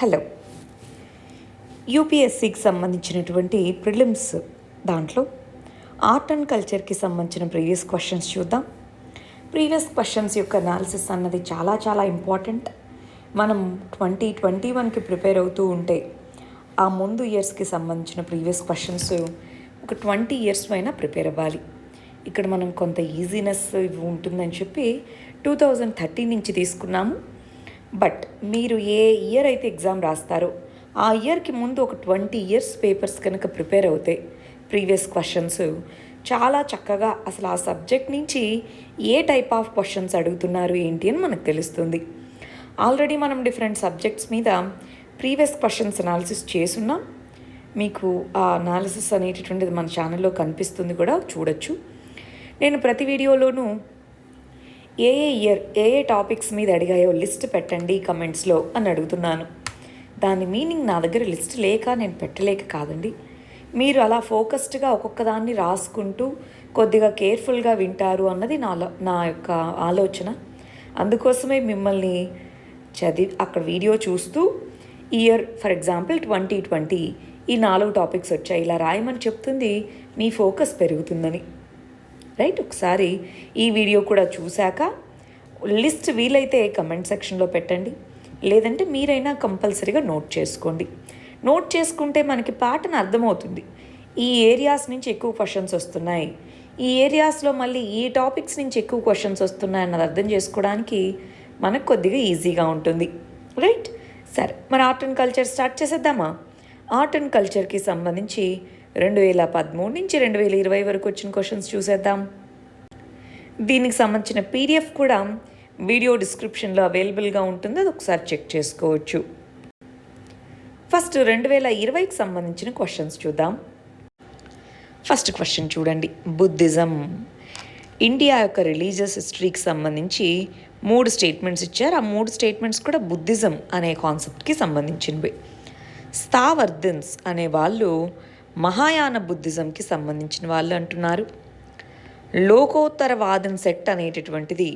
Hello. యూపీఎస్సికి సంబంధించినటువంటి prelims దాంట్లో art and కల్చర్కి సంబంధించిన ప్రీవియస్ క్వశ్చన్స్ చూద్దాం. ప్రీవియస్ క్వశ్చన్స్ యొక్క అనాలిసిస్ అన్నది చాలా చాలా ఇంపార్టెంట్. మనం 2021కి ప్రిపేర్ అవుతూ ఉంటే ఆ ముందు ఇయర్స్కి సంబంధించిన ప్రీవియస్ క్వశ్చన్స్ ఒక 20 ఇయర్స్ అయినా ప్రిపేర్ అవ్వాలి. ఇక్కడ మనం కొంత ఈజీనెస్ ఉంటుందని చెప్పి 2030 నుంచి తీసుకున్నాము. బట్ మీరు ఏ ఇయర్ అయితే ఎగ్జామ్ రాస్తారో ఆ ఇయర్కి ముందు ఒక 20 ఇయర్స్ పేపర్స్ కనుక ప్రిపేర్ అవుతే ప్రీవియస్ క్వశ్చన్స్ చాలా చక్కగా అసలు ఆ సబ్జెక్ట్ నుంచి ఏ టైప్ ఆఫ్ క్వశ్చన్స్ అడుగుతున్నారు ఏంటి అని మనకు తెలుస్తుంది. ఆల్రెడీ మనం డిఫరెంట్ సబ్జెక్ట్స్ మీద ప్రీవియస్ క్వశ్చన్స్ అనాలిసిస్ చేసున్నాం. మీకు ఆ అనాలిసిస్ అనేటటువంటిది మన ఛానల్లో కనిపిస్తుంది కూడా, చూడొచ్చు. నేను ప్రతి వీడియోలోనూ ఏ ఇయర్ ఏ టాపిక్స్ మీద అడిగాయో లిస్ట్ పెట్టండి కమెంట్స్లో అని అడుగుతున్నాను. దాని మీనింగ్ నా దగ్గర లిస్ట్ లేక నేను పెట్టలేక కాదండి. మీరు అలా ఫోకస్డ్గా ఒక్కొక్క దాన్ని రాసుకుంటూ కొద్దిగా కేర్ఫుల్గా వింటారు అన్నది నా యొక్క ఆలోచన. అందుకోసమే మిమ్మల్ని అక్కడ వీడియో చూస్తూ ఇయర్ ఫర్ ఎగ్జాంపుల్ 2020 ఈ 4 టాపిక్స్ వచ్చాయి ఇలా రాయమని చెప్తుంది. మీ ఫోకస్ పెరుగుతుందని. రైట్, ఒకసారి ఈ వీడియో కూడా చూశాక లిస్ట్ వీలైతే కమెంట్ సెక్షన్లో పెట్టండి, లేదంటే మీరైనా కంపల్సరీగా నోట్ చేసుకోండి. నోట్ చేసుకుంటే మనకి ప్యాటర్న్ అర్థమవుతుంది. ఈ ఏరియాస్ నుంచి ఎక్కువ క్వశ్చన్స్ వస్తున్నాయి, ఈ ఏరియాస్లో మళ్ళీ ఈ టాపిక్స్ నుంచి ఎక్కువ క్వశ్చన్స్ వస్తున్నాయి అన్నది అర్థం చేసుకోవడానికి మనకు కొద్దిగా ఈజీగా ఉంటుంది. రైట్, సరే, మన ఆర్ట్ అండ్ కల్చర్ స్టార్ట్ చేసేద్దామా? ఆర్ట్ అండ్ కల్చర్కి సంబంధించి 2013 నుంచి 2020 వరకు వచ్చిన క్వశ్చన్స్ చూసేద్దాం. దీనికి సంబంధించిన పీడిఎఫ్ కూడా వీడియో డిస్క్రిప్షన్లో అవైలబుల్గా ఉంటుంది, అది ఒకసారి చెక్ చేసుకోవచ్చు. ఫస్ట్ 2020కి సంబంధించిన క్వశ్చన్స్ చూద్దాం. ఫస్ట్ క్వశ్చన్ చూడండి. బుద్ధిజం ఇండియా యొక్క రిలీజియస్ హిస్టరీకి సంబంధించి 3 స్టేట్మెంట్స్ ఇచ్చారు. ఆ 3 స్టేట్మెంట్స్ కూడా బుద్ధిజం అనే కాన్సెప్ట్కి సంబంధించినవి. స్థావర్ధన్స్ అనే వాళ్ళు మహాయాన బుద్ధిజంకి సంబంధించిన వాళ్ళు అంటున్నారు. లోకోత్తరవాదం సెక్ట్ అనేటటువంటిది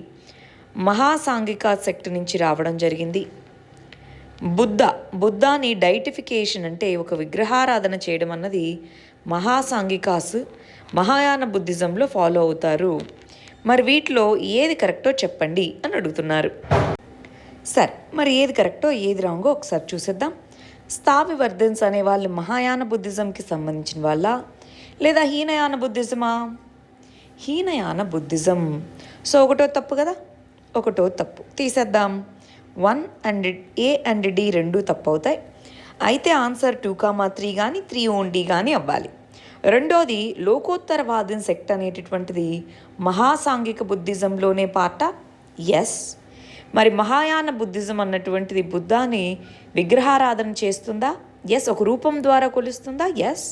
మహాసాంఘిక సెక్ట్ నుంచి రావడం జరిగింది. బుద్ధాని డైటిఫికేషన్ అంటే ఒక విగ్రహారాధన చేయడం అన్నది మహాసాంఘికాస్ మహాయాన బుద్ధిజంలో ఫాలో అవుతారు. మరి వీటిలో ఏది కరెక్టో చెప్పండి అని అడుగుతున్నారు. సరే, మరి ఏది కరెక్టో ఏది రాంగో ఒకసారి చూసేద్దాం. స్థావివర్ధన్స్ అనే వాళ్ళు మహాయాన బుద్ధిజంకి సంబంధించిన వాళ్ళ లేదా హీనయాన బుద్ధిజమా? హీనయాన బుద్ధిజం. సో ఒకటో తప్పు కదా, ఒకటో తప్పు తీసేద్దాం. 1 అండ్ A అండ్ D 2 తప్పు అవుతాయి. అయితే ఆన్సర్ 2,3 కానీ 3 ఓన్లీ కానీ అవ్వాలి. రెండోది లోకోత్తరవాదం సెక్ట్ అనేటటువంటిది మహాసాంఘిక బుద్ధిజంలోనే పార్టా? ఎస్. మరి మహాయాన బుద్ధిజం అన్నటువంటిది బుద్ధాని విగ్రహారాధన చేస్తుందా? ఎస్. ఒక రూపం ద్వారా కొలుస్తుందా? ఎస్.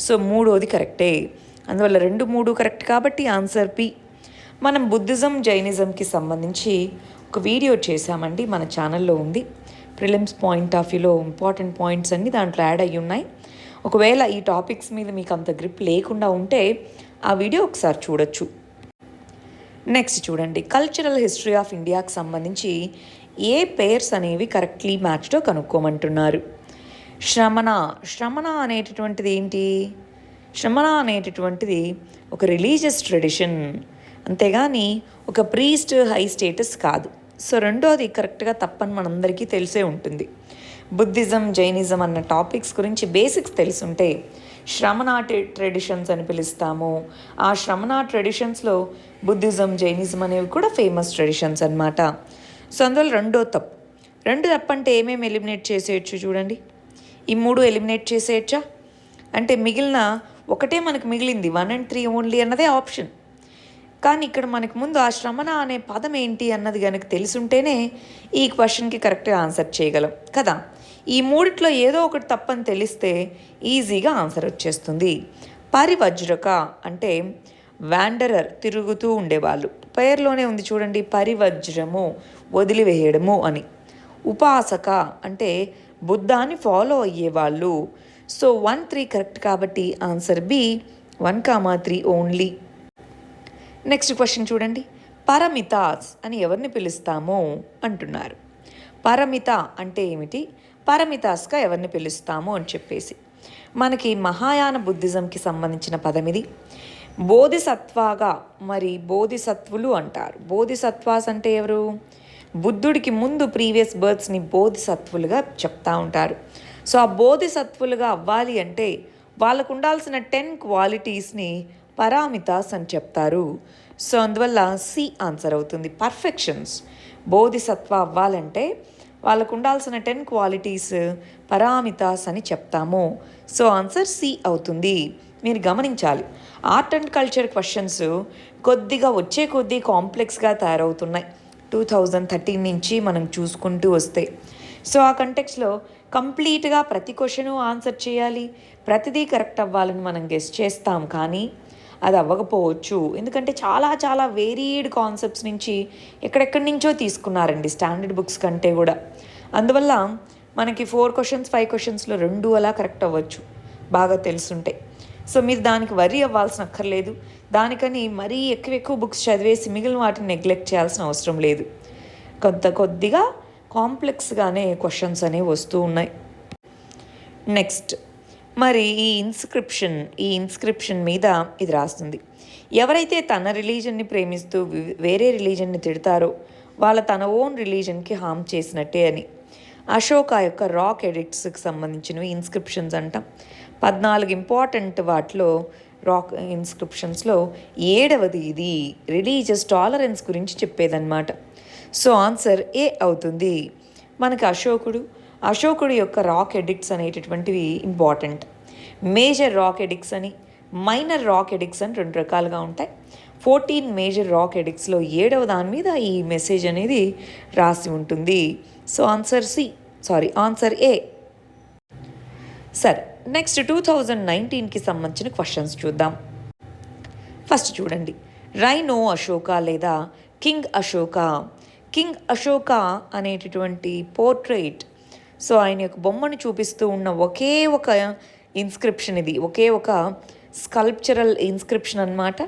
సో మూడోది కరెక్టే. అందువల్ల 2, 3 కరెక్ట్ కాబట్టి ఆన్సర్ పి. మనం బుద్ధిజం జైనిజంకి సంబంధించి ఒక వీడియో చేశామండి, మన ఛానల్లో ఉంది. ప్రిలిమ్స్ పాయింట్ ఆఫ్ వ్యూలో ఇంపార్టెంట్ పాయింట్స్ అన్నీ దాంట్లో యాడ్ అయ్యి ఉన్నాయి. ఒకవేళ ఈ టాపిక్స్ మీద మీకు అంత గ్రిప్ లేకుండా ఉంటే ఆ వీడియో ఒకసారి చూడొచ్చు. నెక్స్ట్ చూడండి. కల్చరల్ హిస్టరీ ఆఫ్ ఇండియాకి సంబంధించి ఏ పేర్స్ అనేవి కరెక్ట్లీ మ్యాచ్తో కనుక్కోమంటున్నారు. శ్రమణ అనేటటువంటిది ఏంటి? శ్రమణ అనేటటువంటిది ఒక రిలీజియస్ ట్రెడిషన్, అంతేగాని ఒక ప్రీస్ట్ హై స్టేటస్ కాదు. సో రెండోది కరెక్ట్గా తప్పని మనందరికీ తెలిసే ఉంటుంది. బుద్ధిజం జైనిజం అన్న టాపిక్స్ గురించి బేసిక్స్ తెలుసుంటే శ్రమణ ట్రెడిషన్స్ అని పిలుస్తాము. ఆ శ్రమణ ట్రెడిషన్స్లో బుద్ధిజం జైనిజం అనేవి కూడా ఫేమస్ ట్రెడిషన్స్ అన్నమాట. సో అందువల్ల రెండో తప్పు. 2 తప్పు అంటే ఏమేమి ఎలిమినేట్ చేసేయచ్చు చూడండి. ఈ 3 ఎలిమినేట్ చేసేయచ్చా? అంటే మిగిలిన ఒకటే మనకు మిగిలింది 1 and 3 ఓన్లీ అన్నదే ఆప్షన్. కానీ ఇక్కడ మనకు ముందు ఆ శ్రమణ అనే పదం ఏంటి అన్నది కనుక తెలుసుంటేనే ఈ క్వశ్చన్కి కరెక్ట్గా ఆన్సర్ చేయగలం కదా. ఈ 3లో ఏదో ఒకటి తప్పని తెలిస్తే ఈజీగా ఆన్సర్ వచ్చేస్తుంది. పరివజ్రక అంటే వ్యాండరర్, తిరుగుతూ ఉండేవాళ్ళు. పేరులోనే ఉంది చూడండి, పరివజ్రము వదిలివేయడము అని. ఉపాసక అంటే బుద్ధాన్ని ఫాలో అయ్యేవాళ్ళు. సో 1, 3 కరెక్ట్ కాబట్టి answer b 1,3 only. Next question చూడండి. పరమితాస్ అని ఎవరిని పిలుస్తాము అంటున్నారు. పరమిత అంటే ఏమిటి, పరమితాస్గా ఎవరిని పిలుస్తాము అని చెప్పేసి. మనకి మహాయాన బుద్ధిజంకి సంబంధించిన పదం ఇది. బోధిసత్వాగా, మరి బోధిసత్వులు అంటారు. బోధిసత్వాస్ అంటే ఎవరు? బుద్ధుడికి ముందు ప్రీవియస్ బర్త్స్ని బోధిసత్వులుగా చెప్తా ఉంటారు. సో ఆ బోధిసత్వులుగా అవ్వాలి అంటే వాళ్ళకు ఉండాల్సిన 10 క్వాలిటీస్ని పరామితాస్ అని చెప్తారు. సో అందువల్ల సి ఆన్సర్ అవుతుంది. పర్ఫెక్షన్స్. బోధిసత్వ అవ్వాలంటే వాళ్ళకు ఉండాల్సిన 10 క్వాలిటీస్ పరామితాస్ అని చెప్తాము. సో ఆన్సర్ సి అవుతుంది. మీరు గమనించాలి, ఆర్ట్ అండ్ కల్చర్ క్వశ్చన్స్ కొద్దిగా వచ్చే కొద్దీ కాంప్లెక్స్గా తయారవుతున్నాయి 2013 నుంచి మనం చూసుకుంటూ వస్తే. సో ఆ కంటెక్స్లో కంప్లీట్గా ప్రతి క్వశ్చను ఆన్సర్ చేయాలి, ప్రతిదీ కరెక్ట్ అవ్వాలని మనం గెస్ చేస్తాం, కానీ అది అవ్వకపోవచ్చు. ఎందుకంటే చాలా చాలా వేరీడ్ కాన్సెప్ట్స్ నుంచి ఎక్కడెక్కడి నుంచో తీసుకున్నారండి, స్టాండర్డ్ బుక్స్ కంటే కూడా. అందువల్ల మనకి 4 క్వశ్చన్స్ 5 క్వశ్చన్స్లో 2 అలా కరెక్ట్ అవ్వచ్చు, బాగా తెలుసుంటే. సో మీరు దానికి వరీ అవ్వాల్సిన అక్కర్లేదు. దానికని మరీ ఎక్కువ బుక్స్ చదివేసి మిగిలిన వాటిని నెగ్లెక్ట్ చేయాల్సిన అవసరం లేదు. కొద్దిగా కాంప్లెక్స్గానే క్వశ్చన్స్ అనేవి వస్తూ ఉన్నాయి. నెక్స్ట్, మరి ఈ ఇన్స్క్రిప్షన్ మీద ఇది రాస్తుంది. ఎవరైతే తన రిలీజన్ని ప్రేమిస్తూ వేరే రిలీజన్ని తిడతారో వాళ్ళ తన ఓన్ రిలీజన్కి హామ్ చేసినట్టే అని. అశోక యొక్క రాక్ ఎడిక్ట్స్కి సంబంధించినవి ఇన్స్క్రిప్షన్స్ అంటాం. 14 ఇంపార్టెంట్ వాటిలో రాక్ ఇన్స్క్రిప్షన్స్లో 7వది ఇది రిలీజియస్ టాలరెన్స్ గురించి చెప్పేదన్నమాట. సో ఆన్సర్ ఏ అవుతుంది. మనకి అశోకుడు యొక్క రాక్ ఎడిక్ట్స్ అనేటటువంటివి ఇంపార్టెంట్. మేజర్ రాక్ ఎడిక్ట్స్ అని, మైనర్ రాక్ ఎడిక్ట్స్ అని 2 రకాలుగా ఉంటాయి. 14 మేజర్ రాక్ ఎడిక్ట్స్లో 7వ దాని మీద ఈ మెసేజ్ అనేది రాసి ఉంటుంది. సో ఆన్సర్ ఏ. సరే, నెక్స్ట్ 2019కి సంబంధించిన క్వశ్చన్స్ చూద్దాం. ఫస్ట్ చూడండి, రైనో అశోక లేదా కింగ్ అశోక అనేటటువంటి పోర్ట్రేట్. సో ఆయన యొక్క బొమ్మను చూపిస్తూ ఉన్న ఒకే ఒక ఇన్స్క్రిప్షన్ ఇది, ఒకే ఒక స్కల్ప్చరల్ ఇన్స్క్రిప్షన్ అన్నమాట.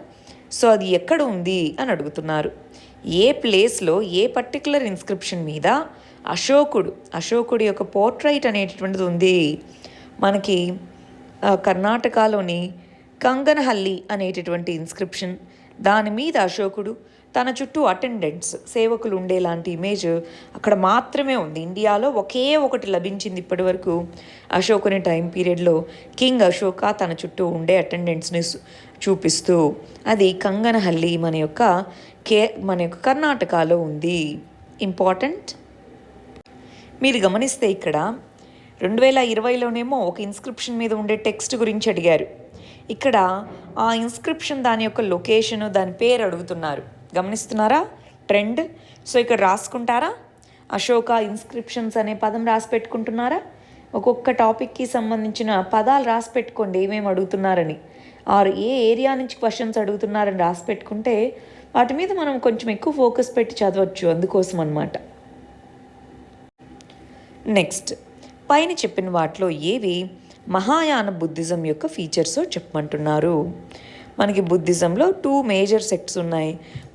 సో అది ఎక్కడ ఉంది అని అడుగుతున్నారు. ఏ ప్లేస్లో ఏ పర్టికులర్ ఇన్స్క్రిప్షన్ మీద అశోకుడి యొక్క పోర్ట్రైట్ అనేటటువంటిది ఉంది. మనకి కర్ణాటకలోని కంగనహల్లి అనేటటువంటి ఇన్స్క్రిప్షన్, దాని మీద అశోకుడు తన చుట్టూ అటెండెంట్స్ సేవకులు ఉండేలాంటి ఇమేజ్ అక్కడ మాత్రమే ఉంది. ఇండియాలో ఒకే ఒకటి లభించింది ఇప్పటి వరకు అశోకుని టైం పీరియడ్లో. కింగ్ అశోక తన చుట్టూ ఉండే అటెండెంట్స్ని చూపిస్తూ, అది కంగనహల్లి మన యొక్క కర్ణాటకలో ఉంది. ఇంపార్టెంట్. మీరు గమనిస్తే ఇక్కడ 2020లోనేమో ఒక ఇన్స్క్రిప్షన్ మీద ఉండే టెక్స్ట్ గురించి అడిగారు. ఇక్కడ ఆ ఇన్స్క్రిప్షన్ దాని యొక్క లొకేషను, దాని పేరు అడుగుతున్నారు. గమనిస్తున్నారా ట్రెండ్? సో ఇక్కడ రాసుకుంటారా, అశోక ఇన్స్క్రిప్షన్స్ అనే పదం రాసి పెట్టుకుంటున్నారా? ఒక్కొక్క టాపిక్కి సంబంధించిన పదాలు రాసి పెట్టుకోండి, ఏమేమి అడుగుతున్నారని, ఆర్ ఏ ఏరియా నుంచి క్వశ్చన్స్ అడుగుతున్నారని రాసి పెట్టుకుంటే వాటి మీద మనం కొంచెం ఎక్కువ ఫోకస్ పెట్టి చదవచ్చు. అందుకోసం అన్నమాట. నెక్స్ట్, పైన చెప్పిన వాటిలో ఏవి మహాయాన బుద్ధిజం యొక్క ఫీచర్స్ చెప్పమంటున్నారు. మనకి బుద్ధిజంలో 2 మేజర్ సెక్ట్స్ ఉన్నాయి,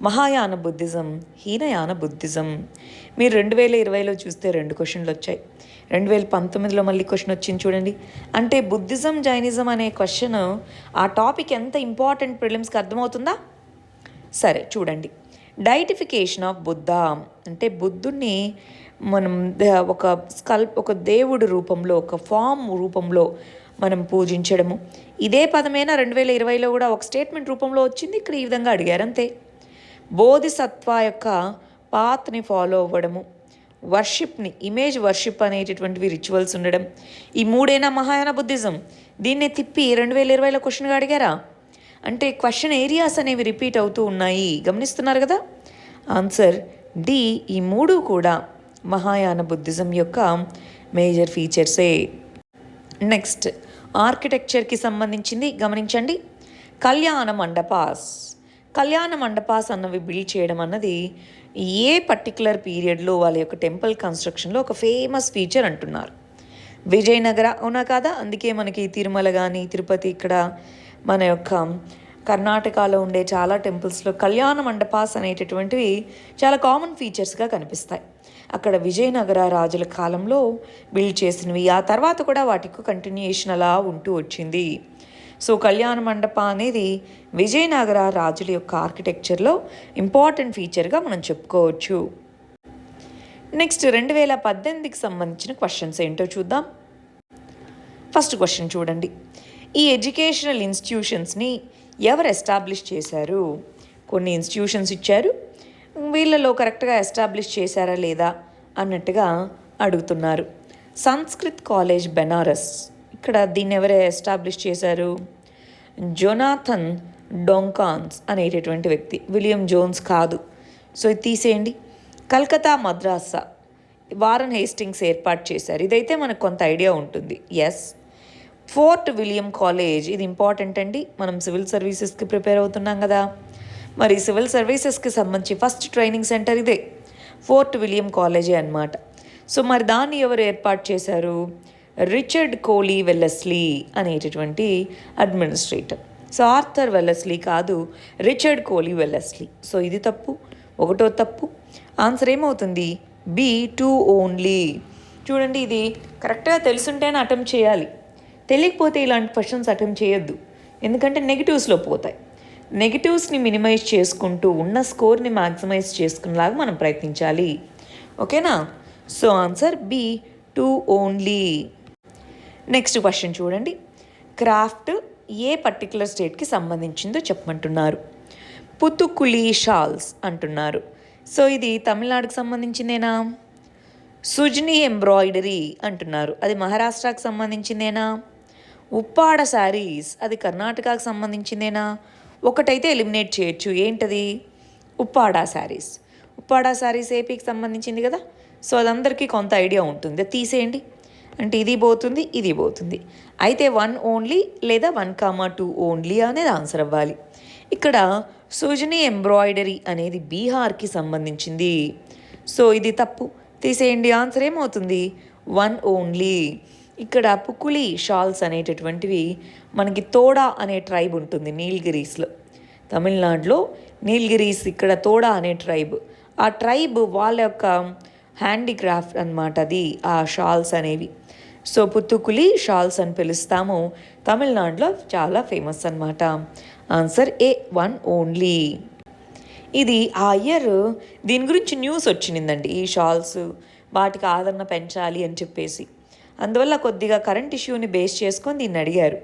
మహాయాన బుద్ధిజం, హీనయాన బుద్ధిజం. మీరు 2020లో చూస్తే 2 క్వశ్చన్లు వచ్చాయి. 2019లో మళ్ళీ క్వశ్చన్ వచ్చింది చూడండి. అంటే బుద్ధిజం జైనిజం అనే క్వశ్చన్ ఆ టాపిక్ ఎంత ఇంపార్టెంట్ ప్రిలిమ్స్కి అర్థమవుతుందా? సరే చూడండి, డైటిఫికేషన్ ఆఫ్ బుద్ధ అంటే బుద్ధుడిని మనం ఒక దేవుడి రూపంలో, ఒక ఫామ్ రూపంలో మనం పూజించడము. ఇదే పదమైనా 2020లో కూడా ఒక స్టేట్మెంట్ రూపంలో వచ్చింది. ఇక్కడ ఈ విధంగా అడిగారు అంతే. బోధిసత్వ యొక్క పాత్ని ఫాలో అవ్వడము, వర్షిప్ని, ఇమేజ్ వర్షిప్ అనేటటువంటివి రిచువల్స్ ఉండడం, ఈ 3 మహాయాన బుద్ధిజం. దీన్నే తిప్పి 2020లో క్వశ్చన్గా అడిగారా? అంటే క్వశ్చన్ ఏరియాస్ అనేవి రిపీట్ అవుతూ ఉన్నాయి. గమనిస్తున్నారు కదా? Answer d. ఈ 3 కూడా మహాయాన బుద్ధిజం యొక్క మేజర్ ఫీచర్సే. నెక్స్ట్, ఆర్కిటెక్చర్కి సంబంధించింది గమనించండి. కళ్యాణ మండపాస్ అన్నవి బిల్డ్ చేయడం అన్నది ఏ పర్టికులర్ పీరియడ్లో వాళ్ళ యొక్క టెంపుల్ కన్స్ట్రక్షన్లో ఒక ఫేమస్ ఫీచర్ అంటున్నారు. విజయనగర అవునా కాదా? అందుకే మనకి తిరుమల కానీ తిరుపతి, ఇక్కడ మన యొక్క కర్ణాటకలో ఉండే చాలా టెంపుల్స్లో కళ్యాణ మండపాస్ అనేటటువంటివి చాలా కామన్ ఫీచర్స్గా కనిపిస్తాయి. అక్కడ విజయనగర రాజుల కాలంలో బిల్డ్ చేసినవి. ఆ తర్వాత కూడా వాటికి కంటిన్యూయేషన్ అలా ఉంటూ వచ్చింది. సో కళ్యాణ మండప అనేది విజయనగర రాజుల యొక్క ఆర్కిటెక్చర్లో ఇంపార్టెంట్ ఫీచర్గా మనం చెప్పుకోవచ్చు. నెక్స్ట్ 2018కి సంబంధించిన క్వశ్చన్స్ ఏంటో చూద్దాం. ఫస్ట్ క్వశ్చన్ చూడండి. ఈ ఎడ్యుకేషనల్ ఇన్స్టిట్యూషన్స్ని ఎవరు ఎస్టాబ్లిష్ చేశారు? కొన్ని ఇన్స్టిట్యూషన్స్ ఇచ్చారు, వీళ్ళలో కరెక్ట్గా ఎస్టాబ్లిష్ చేశారా లేదా అన్నట్టుగా అడుగుతున్నారు. సంస్కృత్ కాలేజ్ బెనారస్, ఇక్కడ దీన్ని ఎవరు ఎస్టాబ్లిష్ చేశారు? జొనాథన్ డొంకాన్స్ అనేటటువంటి వ్యక్తి, విలియం జోన్స్ కాదు. సో ఇది తీసేయండి. కల్కత్తా మద్రాసా వారన్ హేస్టింగ్స్ ఏర్పాటు చేశారు. ఇదైతే మనకు కొంత ఐడియా ఉంటుంది. ఎస్. ఫోర్ట్ విలియం కాలేజ్, ఇది ఇంపార్టెంట్ అండి, మనం సివిల్ సర్వీసెస్కి ప్రిపేర్ అవుతున్నాం కదా. మరి సివిల్ సర్వీసెస్కి సంబంధించి ఫస్ట్ ట్రైనింగ్ సెంటర్ ఇదే, ఫోర్ట్ విలియం కాలేజే అన్నమాట. సో మరి దాన్ని ఎవరు ఏర్పాటు చేశారు? రిచర్డ్ కోలీ వెల్లెస్లీ అనేటటువంటి అడ్మినిస్ట్రేటర్. సో ఆర్థర్ వెల్లెస్లీ కాదు, రిచర్డ్ కోలీ వెల్లెస్లీ. సో ఇది తప్పు, ఒకటో తప్పు. ఆన్సర్ ఏమవుతుంది? B, 2 only. చూడండి, ఇది కరెక్ట్గా తెలుసుంటేనే అటెంప్ట్ చేయాలి, తెలియకపోతే ఇలాంటి క్వశ్చన్స్ అటెంప్ట్ చేయొద్దు, ఎందుకంటే నెగిటివ్స్లో పోతాయి. నెగిటివ్స్ని మినిమైజ్ చేసుకుంటూ ఉన్న స్కోర్ని మ్యాక్సిమైజ్ చేసుకునేలాగా మనం ప్రయత్నించాలి. ఓకేనా? So answer B, 2 only. Next question చూడండి. క్రాఫ్ట్ ఏ పర్టికులర్ స్టేట్కి సంబంధించిందో చెప్పమంటున్నారు. పుతుకులి షాల్స్ అంటున్నారు. సో ఇది తమిళనాడుకు సంబంధించిందేనా? సుజ్ని ఎంబ్రాయిడరీ అంటున్నారు, అది మహారాష్ట్రకి సంబంధించిందేనా? ఉప్పాడ శారీస్, అది కర్ణాటకకు సంబంధించిందేనా? ఒకటైతే ఎలిమినేట్ చేయొచ్చు, ఏంటది? ఉప్పాడ శారీస్. ఉప్పాడ శారీస్ ఏపీకి సంబంధించింది కదా. సో అదందరికీ కొంత ఐడియా ఉంటుంది, తీసేయండి. అంటే ఇది పోతుంది, ఇది పోతుంది. అయితే 1 ఓన్లీ లేదా 1, 2 ఓన్లీ అనేది ఆన్సర్ అవ్వాలి. ఇక్కడ సుజని ఎంబ్రాయిడరీ అనేది బీహార్కి సంబంధించింది. సో ఇది తప్పు, తీసేయండి. ఆన్సర్ ఏమవుతుంది? 1 ఓన్లీ. ఇక్కడ పుకులి షాల్స్ అనేటటువంటివి మనకి తోడా అనే ట్రైబ్ ఉంటుంది నీలగిరీస్లో, తమిళనాడులో నీలగిరీస్, ఇక్కడ తోడా అనే ట్రైబ్. ఆ ట్రైబ్ వాళ్ళ యొక్క హ్యాండీక్రాఫ్ట్ అన్నమాట అది, ఆ షాల్స్ అనేవి. సో పుత్తుకులి షాల్స్ అని పిలుస్తాము, తమిళనాడులో చాలా ఫేమస్ అన్నమాట. ఆన్సర్ ఏ, 1 ఓన్లీ. ఇది ఆ ఇయర్ దీని గురించి న్యూస్ వచ్చిందండి, ఈ షాల్స్ వాటికి ఆదరణ పెంచాలి అని చెప్పేసి. అందువల్ల కొద్దిగా కరెంట్ ఇష్యూని బేస్ చేసుకొని దీన్ని అడిగారు.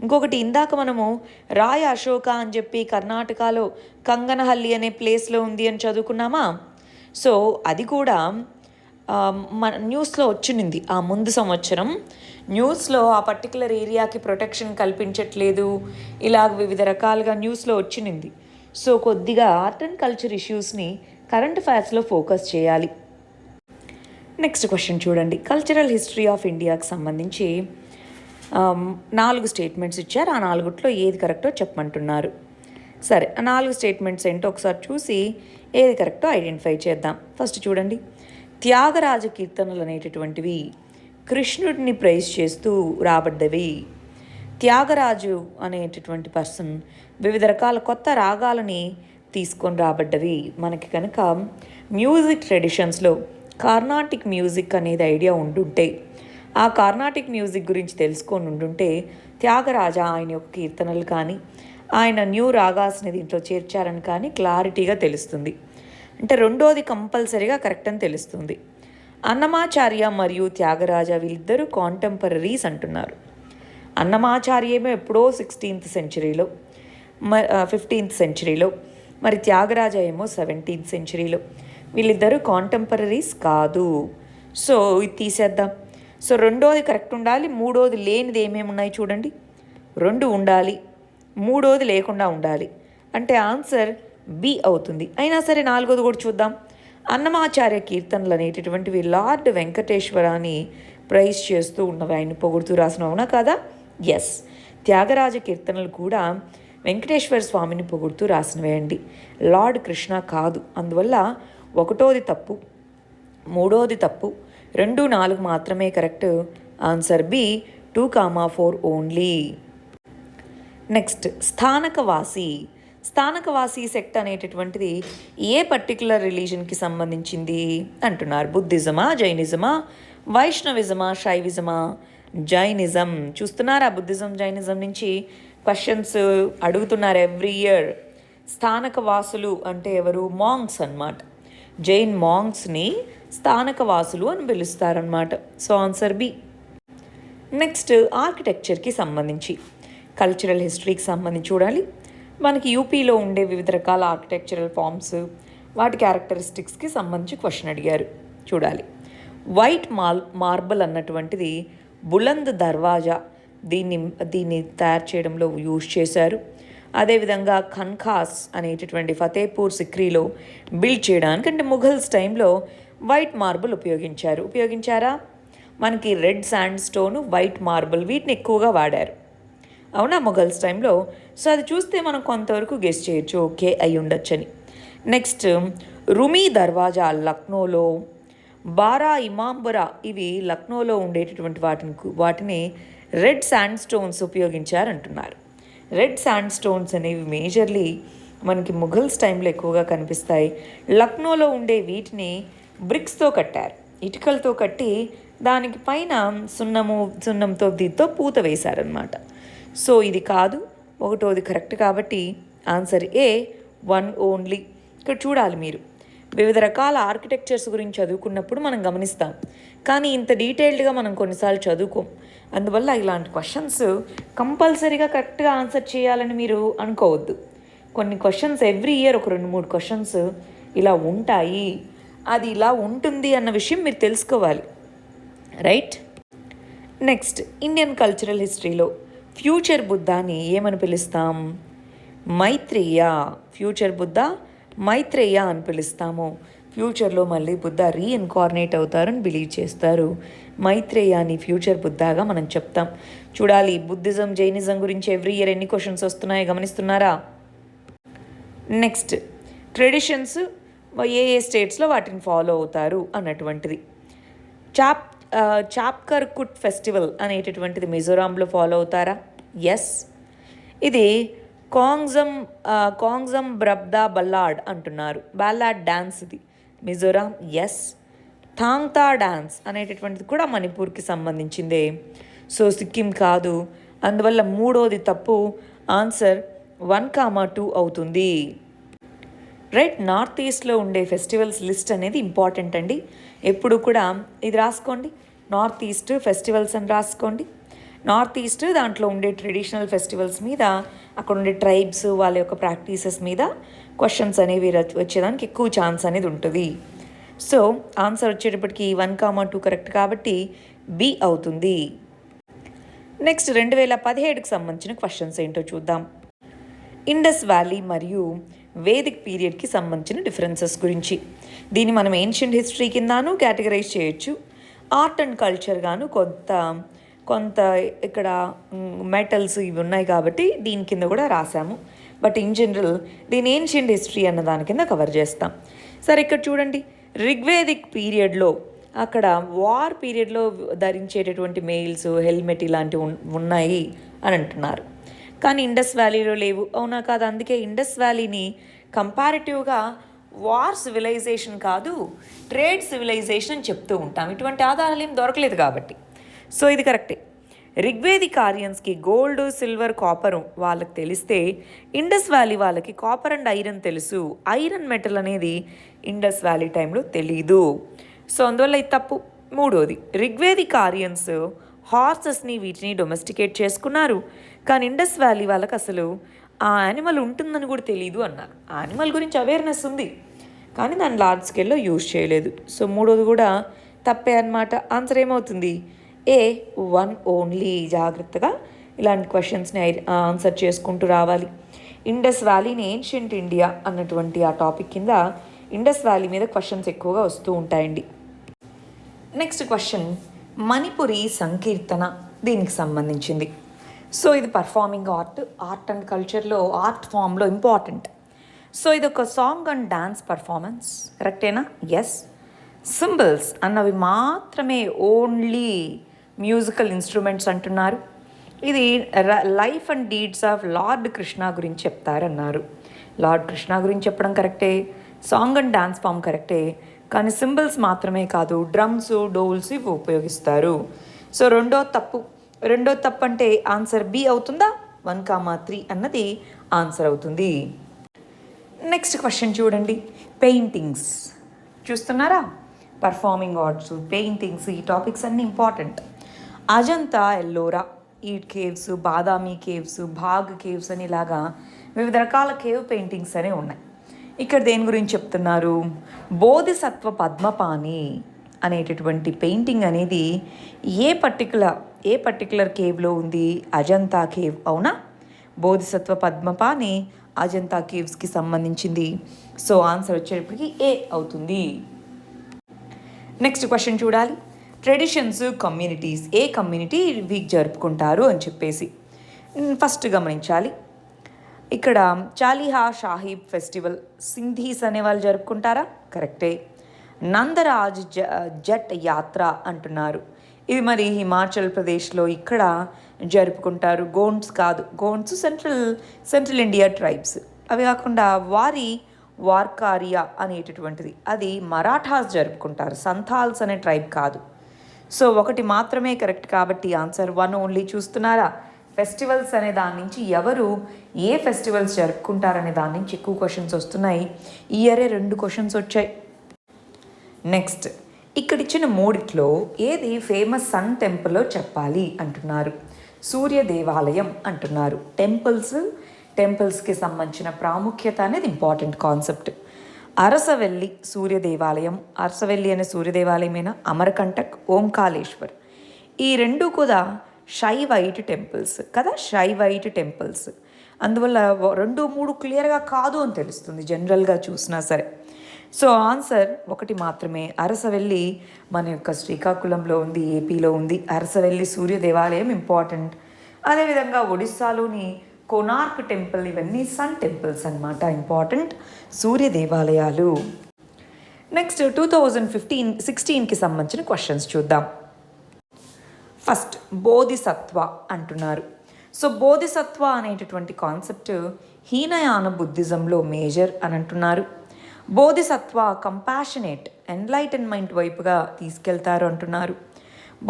ఇంకొకటి, ఇందాక మనము రాయ అశోక అని చెప్పి కర్ణాటకలో కంగనహల్లి అనే ప్లేస్లో ఉంది అని చదువుకున్నామా. సో అది కూడా మన న్యూస్లో వచ్చింది ఆ ముందు సంవత్సరం. న్యూస్లో ఆ పర్టికులర్ ఏరియాకి ప్రొటెక్షన్ కల్పించట్లేదు, ఇలా వివిధ రకాలుగా న్యూస్లో వచ్చింది. సో కొద్దిగా ఆర్ట్ అండ్ కల్చర్ ఇష్యూస్ని కరెంట్ అఫైర్స్లో ఫోకస్ చేయాలి. నెక్స్ట్ క్వశ్చన్ చూడండి. కల్చరల్ హిస్టరీ ఆఫ్ ఇండియాకి సంబంధించి 4 స్టేట్మెంట్స్ ఇచ్చారు, ఆ 4లో ఏది కరెక్టో చెప్పమంటున్నారు. సరే, ఆ 4 స్టేట్మెంట్స్ ఏంటో ఒకసారి చూసి ఏది కరెక్టో ఐడెంటిఫై చేద్దాం. ఫస్ట్ చూడండి. త్యాగరాజ కీర్తనలు అనేటటువంటివి కృష్ణుడిని ప్రైజ్ చేస్తూ రాబడ్డవి. త్యాగరాజు అనేటటువంటి పర్సన్ వివిధ రకాల కొత్త రాగాలని తీసుకొని రాబడ్డవి. మనకి కనుక మ్యూజిక్ ట్రెడిషన్స్లో కార్నాటిక్ మ్యూజిక్ అనేది ఐడియా ఉండుంటే, ఆ కార్నాటిక్ మ్యూజిక్ గురించి తెలుసుకొని ఉండుంటే త్యాగరాజ ఆయన యొక్క కీర్తనలు కానీ ఆయన న్యూ రాగాస్ని దీంట్లో చేర్చారని కానీ క్లారిటీగా తెలుస్తుంది. అంటే రెండోది కంపల్సరీగా కరెక్ట్ అని తెలుస్తుంది. అన్నమాచార్య మరియు త్యాగరాజ వీళ్ళిద్దరూ కాంటెంపరీస్ అంటున్నారు. అన్నమాచార్య ఏమో ఎప్పుడో 16th సెంచరీలో, 15th సెంచరీలో, మరి త్యాగరాజ ఏమో 17th సెంచరీలో. వీళ్ళిద్దరూ కాంటెంపరీస్ కాదు. సో ఇది తీసేద్దాం. సో రెండోది కరెక్ట్ ఉండాలి, మూడోది లేనిది ఏమేమి ఉన్నాయి చూడండి. 2 ఉండాలి, మూడోది లేకుండా ఉండాలి, అంటే ఆన్సర్ బి అవుతుంది. అయినా సరే 4వది కూడా చూద్దాం. అన్నమాచార్య కీర్తనలు అనేటటువంటివి లార్డ్ వెంకటేశ్వరాన్ని ప్రైజ్ చేస్తూ ఉన్నవి, ఆయన పొగుడుతూ రాసిన, అవునా కాదా? ఎస్. త్యాగరాజ కీర్తనలు కూడా వెంకటేశ్వర స్వామిని పొగుడుతూ రాసినవే అండి, లార్డ్ కృష్ణ కాదు. అందువల్ల 1వది తప్పు, 3వది తప్పు, 2, 4 మాత్రమే correct. Answer B, 2, 4 only. Next, Sthanakvasi. Sthanakvasi sect అనేటటువంటిది ఏ పర్టికులర్ రిలీజన్కి సంబంధించింది అంటున్నారు. బుద్ధిజమా, జైనిజమా, వైష్ణవిజమా, శైవిజమా? జైనిజం. చూస్తున్నారా, బుద్ధిజం జైనిజం నుంచి క్వశ్చన్స్ అడుగుతున్నారు ఎవ్రీ ఇయర్. స్థానకవాసులు అంటే ఎవరు? మాంగ్స్ అన్నమాట. జైన్ మాంగ్స్ని స్థానకవాసులు అని పిలుస్తారనమాట. So answer B. నెక్స్ట్ ఆర్కిటెక్చర్కి సంబంధించి, కల్చరల్ హిస్టరీకి సంబంధించి చూడాలి. మనకి యూపీలో ఉండే వివిధ రకాల ఆర్కిటెక్చరల్ ఫామ్స్, వాటి క్యారెక్టరిస్టిక్స్కి సంబంధించి క్వశ్చన్ అడిగారు. చూడాలి. వైట్ మార్బుల్ అన్నటువంటిది బులంద్ దర్వాజా, దీన్ని తయారు చేయడంలో యూజ్ చేశారు. అదేవిధంగా ఖన్ఖాస్ అనేటటువంటి ఫతేపూర్ సిక్రీలో బిల్డ్ చేయడానికి, అంటే ముఘల్స్ టైంలో వైట్ మార్బుల్ ఉపయోగించారా? మనకి red sandstone, white marble, వీటిని ఎక్కువగా వాడారు. అవునా, ముఘల్స్ టైంలో. సో అది చూస్తే మనం కొంతవరకు గెస్ చేయొచ్చు, ఓకే అయి ఉండొచ్చని. నెక్స్ట్ రుమీ దర్వాజా లక్నోలో, బారా ఇమాంబరా, ఇవి లక్నోలో ఉండేటటువంటి వాటిని రెడ్ శాండ్ స్టోన్స్ ఉపయోగించారంటున్నారు. రెడ్ శాండ్ స్టోన్స్ అనేవి మేజర్లీ మనకి ముఘల్స్ టైంలో ఎక్కువగా కనిపిస్తాయి. లక్నోలో ఉండే వీటిని బ్రిక్స్తో కట్టారు, ఇటుకలతో కట్టి దానికి పైన సున్నంతో దీంతో పూత వేశారనమాట. సో ఇది కాదు, ఒకటోది కరెక్ట్. కాబట్టి ఆన్సర్ ఏ, 1 ఓన్లీ. ఇక్కడ చూడాలి మీరు, వివిధ రకాల ఆర్కిటెక్చర్స్ గురించి చదువుకున్నప్పుడు మనం గమనిస్తాం, కానీ ఇంత డీటెయిల్డ్గా మనం కొన్నిసార్లు చదువుకోం. అందువల్ల ఇలాంటి క్వశ్చన్స్ కంపల్సరీగా కరెక్ట్గా ఆన్సర్ చేయాలని మీరు అనుకోవద్దు. కొన్ని క్వశ్చన్స్ ఎవ్రీ ఇయర్ ఒక 2-3 క్వశ్చన్స్ ఇలా ఉంటాయి, అది ఇలా ఉంటుంది అన్న విషయం మీరు తెలుసుకోవాలి, రైట్? నెక్స్ట్ ఇండియన్ కల్చరల్ హిస్టరీలో ఫ్యూచర్ బుద్ధాని ఏమని పిలుస్తాం? మైత్రేయ. ఫ్యూచర్ బుద్ధ మైత్రేయ అని పిలుస్తాము. ఫ్యూచర్లో మళ్ళీ బుద్ధ రీఇన్కార్నేట్ అవుతారని బిలీవ్ చేస్తారు. మైత్రేయాని ఫ్యూచర్ బుద్ధాగా మనం చెప్తాం. చూడాలి, బుద్ధిజం జైనిజం గురించి ఎవ్రీ ఇయర్ ఎన్ని క్వశ్చన్స్ వస్తున్నాయో గమనిస్తున్నారా? నెక్స్ట్ ట్రెడిషన్స్, ఏ స్టేట్స్లో వాటిని ఫాలో అవుతారు అన్నటువంటిది. చాప్కర్ కుట్ ఫెస్టివల్ అనేటటువంటిది మిజోరాంలో ఫాలో అవుతారా? ఎస్. ఇది కాంగ్జమ్ బ్రబ్దా బల్లాడ్ అంటున్నారు, బాలాడ్ డ్యాన్స్ ఇది మిజోరాం. ఎస్. థాంగ్తా డ్యాన్స్ అనేటటువంటిది కూడా మణిపూర్కి సంబంధించిందే. సో సిక్కిం కాదు, అందువల్ల మూడోది తప్పు. ఆన్సర్ 1, 2 అవుతుంది, రైట్? నార్త్ ఈస్ట్లో ఉండే ఫెస్టివల్స్ లిస్ట్ అనేది ఇంపార్టెంట్ అండి. ఎప్పుడు కూడా ఇది రాసుకోండి, నార్త్ ఈస్ట్ ఫెస్టివల్స్ అని రాసుకోండి. నార్త్ ఈస్ట్ దాంట్లో ఉండే ట్రెడిషనల్ ఫెస్టివల్స్ మీద, అక్కడ ఉండే ట్రైబ్స్ వాళ్ళ యొక్క ప్రాక్టీసెస్ మీద క్వశ్చన్స్ అనేవి వచ్చేదానికి ఎక్కువ ఛాన్స్ అనేది ఉంటుంది. సో ఆన్సర్ వచ్చేటప్పటికి 1, 2 కరెక్ట్, కాబట్టి బి అవుతుంది. నెక్స్ట్ 2017కి సంబంధించిన క్వశ్చన్స్ ఏంటో చూద్దాం. ఇండస్ వ్యాలీ మరియు వేదిక్ పీరియడ్కి సంబంధించిన డిఫరెన్సెస్ గురించి. దీన్ని మనం ఏన్షియంట్ హిస్టరీ కిందను కేటగరైజ్ చేయొచ్చు, ఆర్ట్ అండ్ కల్చర్ గాను కొంత ఇక్కడ మెటల్స్ ఇవి ఉన్నాయి కాబట్టి దీని కింద కూడా రాసాము. బట్ ఇన్ జనరల్ దీని ఏన్షియంట్ హిస్టరీ అన్న దాని కింద కవర్ చేస్తాం. సరే, ఇక్కడ చూడండి, రిగ్వేదిక్ పీరియడ్లో అక్కడ వార్ పీరియడ్లో ధరించేటటువంటి మెయిల్స్, హెల్మెట్ ఇలాంటివి ఉన్నాయి అని అంటున్నారు. కానీ ఇండస్ వ్యాలీలో లేవు, అవునా కాదు? అందుకే ఇండస్ వ్యాలీని కంపారిటివ్గా వార్ సివిలైజేషన్ కాదు, ట్రేడ్ సివిలైజేషన్ అని చెప్తూ ఉంటాం. ఇటువంటి ఆధారాలు ఏం దొరకలేదు కాబట్టి. సో ఇది కరెక్టే. రిగ్వేదిక్ ఆరియన్స్కి గోల్డ్, సిల్వర్, కాపర్ వాళ్ళకి తెలిస్తే ఇండస్ వ్యాలీ వాళ్ళకి కాపర్ అండ్ ఐరన్ తెలుసు. ఐరన్ మెటల్ అనేది ఇండస్ వ్యాలీ టైంలో తెలీదు. సో అందువల్ల ఇది తప్పు. మూడోది, రిగ్వేదిక్ ఆరియన్స్ హార్సెస్ని వీటిని డొమెస్టికేట్ చేసుకున్నారు, కానీ ఇండస్ వ్యాలీ వాళ్ళకి అసలు ఆ యానిమల్ ఉంటుందని కూడా తెలియదు అన్నారు. ఆ యానిమల్ గురించి అవేర్నెస్ ఉంది, కానీ దాన్ని లార్జ్ స్కేల్లో యూజ్ చేయలేదు. సో మూడోది కూడా తప్పే అన్నమాట. ఆన్సర్ ఏమవుతుంది? ఏ, 1 ఓన్లీ. జాగ్రత్తగా ఇలాంటి క్వశ్చన్స్ని ఆన్సర్ చేసుకుంటూ రావాలి. ఇండస్ వ్యాలీని ఏన్షియంట్ ఇండియా అన్నటువంటి ఆ టాపిక్ కింద ఇండస్ వ్యాలీ మీద క్వశ్చన్స్ ఎక్కువగా వస్తూ ఉంటాయండి. నెక్స్ట్ క్వశ్చన్, మణిపురి సంకీర్తన దీనికి సంబంధించింది. సో ఇది పర్ఫార్మింగ్ ఆర్ట్ అండ్ కల్చర్లో, ఆర్ట్ ఫామ్లో ఇంపార్టెంట్. సో ఇది ఒక సాంగ్ అండ్ డాన్స్ పర్ఫార్మెన్స్, కరెక్టేనా? ఎస్. సింబల్స్ అన్నవి మాత్రమే ఓన్లీ మ్యూజికల్ ఇన్స్ట్రుమెంట్స్ అంటున్నారు. ఇది life and deeds of lord Krishna గురించి చెప్తారన్నారు. లార్డ్ కృష్ణ గురించి చెప్పడం కరెక్టే, సాంగ్ అండ్ డాన్స్ ఫామ్ కరెక్టే, కానీ సింబల్స్ మాత్రమే కాదు, డ్రమ్స్, డోల్స్ ఇవి ఉపయోగిస్తారు. సో రెండో తప్పు అంటే ఆన్సర్ బి అవుతుందా? 1,3 అన్నది ఆన్సర్ అవుతుంది. నెక్స్ట్ క్వశ్చన్ చూడండి. పెయింటింగ్స్ చూస్తున్నారా? పర్ఫార్మింగ్ ఆర్ట్స్, పెయింటింగ్స్, ఈ టాపిక్స్ అన్నీ ఇంపార్టెంట్. అజంతా, ఎల్లోరా, ఈడ్ caves, Badami caves, Bagh caves అని ఇలాగా వివిధ రకాల కేవ్ పెయింటింగ్స్ అనేవి ఉన్నాయి. ఇక్కడ దేని గురించి చెప్తున్నారు? బోధిసత్వ పద్మపాణి అనేటటువంటి పెయింటింగ్ అనేది ఏ పర్టికులర్ కేవ్లో ఉంది? అజంతా కేవ్, అవునా? బోధిసత్వ పద్మపాణి అజంతా కేవ్స్కి సంబంధించింది. సో ఆన్సర్ వచ్చేటప్పటికి ఏ అవుతుంది. నెక్స్ట్ క్వశ్చన్ చూడాలి. ట్రెడిషన్స్, కమ్యూనిటీస్, ఏ కమ్యూనిటీ వీక్ జరుపుకుంటారు అని చెప్పేసి ఫస్ట్ గమనించాలి. ఇక్కడ చాలిహా సాహిబ్ ఫెస్టివల్ సింధీస్ అనే వాళ్ళు జరుపుకుంటారా? కరెక్టే. నందరాజ్ జట్ యాత్ర అంటున్నారు. ఇది మరి హిమాచల్ ప్రదేశ్లో ఇక్కడ జరుపుకుంటారు. గోండ్స్ కాదు, గోండ్స్ సెంట్రల్ ఇండియా ట్రైబ్స్. అవి కాకుండా వార్కారియా అనేటటువంటిది అది మరాఠాస్ జరుపుకుంటారు, సంథాల్స్ అనే ట్రైబ్ కాదు. సో ఒకటి మాత్రమే కరెక్ట్ కాబట్టి ఆన్సర్ 1 ఓన్లీ. చూస్తున్నారా? ఫెస్టివల్స్ అనే దాని నుంచి ఎవరు ఏ ఫెస్టివల్స్ జరుపుకుంటారనే దాని నుంచి ఎక్కువ క్వశ్చన్స్ వస్తున్నాయి. ఈ ఇయరే 2 క్వశ్చన్స్ వచ్చాయి. నెక్స్ట్, ఇక్కడ ఇచ్చిన 3 ఏది ఫేమస్ సన్ టెంపుల్లో చెప్పాలి అంటున్నారు. సూర్య దేవాలయం అంటున్నారు. టెంపుల్స్కి సంబంధించిన ప్రాముఖ్యత అనేది ఇంపార్టెంట్ కాన్సెప్ట్. అరసవెల్లి సూర్య దేవాలయం, అరసవెల్లి అనే సూర్య దేవాలయమైన అమరకంటక్, ఓంకాళేశ్వర్, ఈ 2 కూడా షైవైట్ టెంపుల్స్ కదా, షైవైట్ టెంపుల్స్. అందువల్ల 2, 3 క్లియర్గా కాదు అని తెలుస్తుంది జనరల్గా చూసినా సరే. సో ఆన్సర్ 1 మాత్రమే. అరసవెల్లి మన యొక్క శ్రీకాకుళంలో ఉంది, ఏపీలో ఉంది. అరసవెల్లి సూర్య దేవాలయం ఇంపార్టెంట్. అదేవిధంగా ఒడిస్సాలోని కోనార్క్ టెంపుల్, ఇవన్నీ సన్ టెంపుల్స్ అన్నమాట, ఇంపార్టెంట్ సూర్య దేవాలయాలు. నెక్స్ట్ 2016కి సంబంధించిన క్వశ్చన్స్ చూద్దాం. ఫస్ట్, బోధిసత్వ అంటున్నారు. సో బోధిసత్వ అనేటటువంటి కాన్సెప్ట్ హీనయాన బుద్ధిజంలో మేజర్ అని అంటున్నారు. బోధిసత్వ కంపాషనేట్, ఎన్లైటన్మెంట్ వైపుగా తీసుకెళ్తారు అంటున్నారు.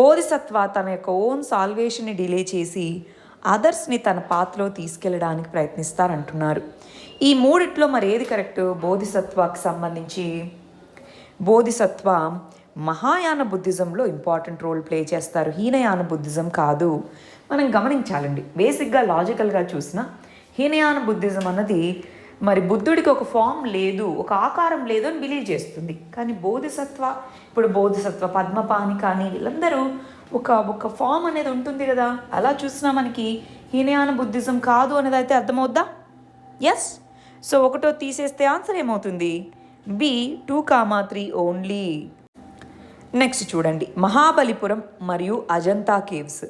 బోధిసత్వ తన యొక్క ఓన్ సాల్వేషన్ని డిలే చేసి అదర్స్ని తన పాత్రలో తీసుకెళ్ళడానికి ప్రయత్నిస్తారంటున్నారు. ఈ 3 మరి ఏది కరెక్ట్? బోధిసత్వకి సంబంధించి బోధిసత్వ మహాయాన బుద్ధిజంలో ఇంపార్టెంట్ రోల్ ప్లే చేస్తారు, హీనయాన బుద్ధిజం కాదు. మనం గమనించాలండి, బేసిక్గా లాజికల్గా చూసిన హీనయాన బుద్ధిజం అన్నది మరి బుద్ధుడికి ఒక ఫామ్ లేదు, ఒక ఆకారం లేదు అని బిలీవ్ చేస్తుంది. కానీ ఇప్పుడు బోధిసత్వ పద్మపాణి కానీ వీళ్ళందరూ ఒక ఫామ్ అనేది ఉంటుంది కదా, అలా చూసినా మనకి హీనయాన బుద్ధిజం కాదు అనేది అయితే అర్థమవుద్దా? ఎస్. సో 1 తీసేస్తే ఆన్సర్ ఏమవుతుంది? B, 2,3 only. నెక్స్ట్ చూడండి, మహాబలిపురం మరియు అజంతా కేవ్స్,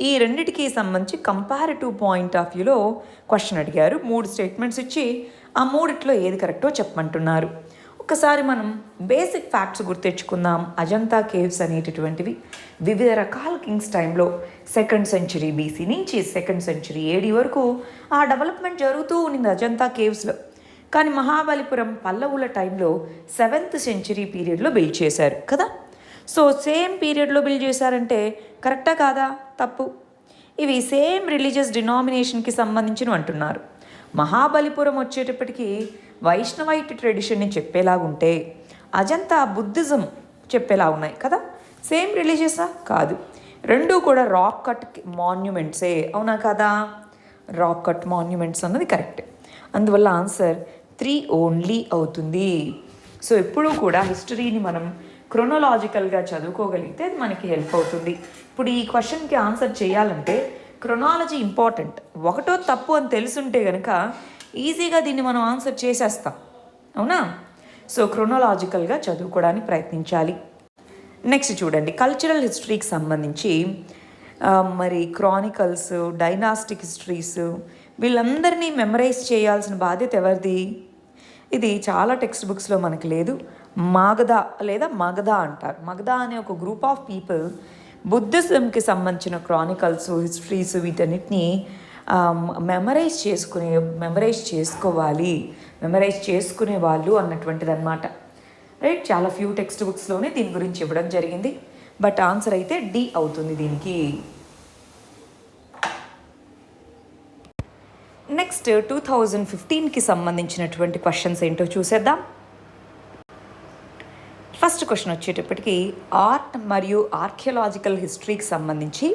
ఈ 2కి సంబంధించి కంపారిటివ్ పాయింట్ ఆఫ్ వ్యూలో క్వశ్చన్ అడిగారు. 3 స్టేట్మెంట్స్ ఇచ్చి ఆ 3 ఏది కరెక్టో చెప్పమంటున్నారు. ఒకసారి మనం బేసిక్ ఫ్యాక్ట్స్ గుర్తెచ్చుకుందాం. అజంతా కేవ్స్ అనేటటువంటివి వివిధ రకాల కింగ్స్ టైంలో 2nd సెంచరీ BC నుంచి 2nd సెంచరీ AD వరకు ఆ డెవలప్మెంట్ జరుగుతూ ఉంది అజంతా కేవ్స్లో. కానీ మహాబలిపురం పల్లవుల టైంలో 7th సెంచరీ పీరియడ్లో బిల్డ్ చేశారు కదా. సో సేమ్ పీరియడ్లో బిల్డ్ చేశారంటే కరెక్టా కాదా? తప్పు. ఇవి సేమ్ రిలీజియస్ డినామినేషన్కి సంబంధించినవి అంటున్నారు. మహాబలిపురం వచ్చేటప్పటికి వైష్ణవైట్ ట్రెడిషన్ని చెప్పేలాగుంటే అజంతా బుద్ధిజం చెప్పేలా ఉన్నాయి కదా. సేమ్ రిలీజియసా? కాదు. 2 కూడా రాక్ కట్ మాన్యుమెంట్సే, అవునా కదా? రాక్ కట్ మాన్యుమెంట్స్ అన్నది కరెక్ట్. అందువల్ల ఆన్సర్ 3 ఓన్లీ అవుతుంది. సో ఎప్పుడూ కూడా హిస్టరీని మనం క్రొనలాజికల్గా చదువుకోగలిగితే అది మనకి హెల్ప్ అవుతుంది. ఇప్పుడు ఈ క్వశ్చన్కి ఆన్సర్ చేయాలంటే క్రొనాలజీ ఇంపార్టెంట్. 1 తప్పు అని తెలుసుంటే కనుక ఈజీగా దీన్ని మనం ఆన్సర్ చేసేస్తాం, అవునా? సో క్రొనలాజికల్గా చదువుకోవడానికి ప్రయత్నించాలి. నెక్స్ట్ చూడండి, కల్చరల్ హిస్టరీకి సంబంధించి మరి క్రానికల్స్, డైనాస్టిక్ హిస్టరీస్ వీళ్ళందరినీ మెమరైజ్ చేయాల్సిన బాధ్యత ఎవరిది? ఇది చాలా టెక్స్ట్ బుక్స్లో మనకు లేదు. మగధ లేదా మగధ అంటారు. మగధ అనే ఒక గ్రూప్ ఆఫ్ పీపుల్ బుద్ధిజంకి సంబంధించిన క్రానికల్స్, హిస్టరీస్ వీటన్నిటిని మెమరైజ్ చేసుకునే వాళ్ళు అన్నటువంటిది అనమాట. రైట్, చాలా ఫ్యూ టెక్స్ట్ బుక్స్లోనే దీని గురించి ఇవ్వడం జరిగింది. బట్ ఆన్సర్ అయితే డి అవుతుంది దీనికి. నెక్స్ట్ 2015కి సంబంధించినటువంటి క్వశ్చన్స్ ఏంటో చూసేద్దాం. ఫస్ట్ క్వశ్చన్ వచ్చేటప్పటికి ఆర్ట్ మరియు ఆర్కియలాజికల్ హిస్టరీకి సంబంధించి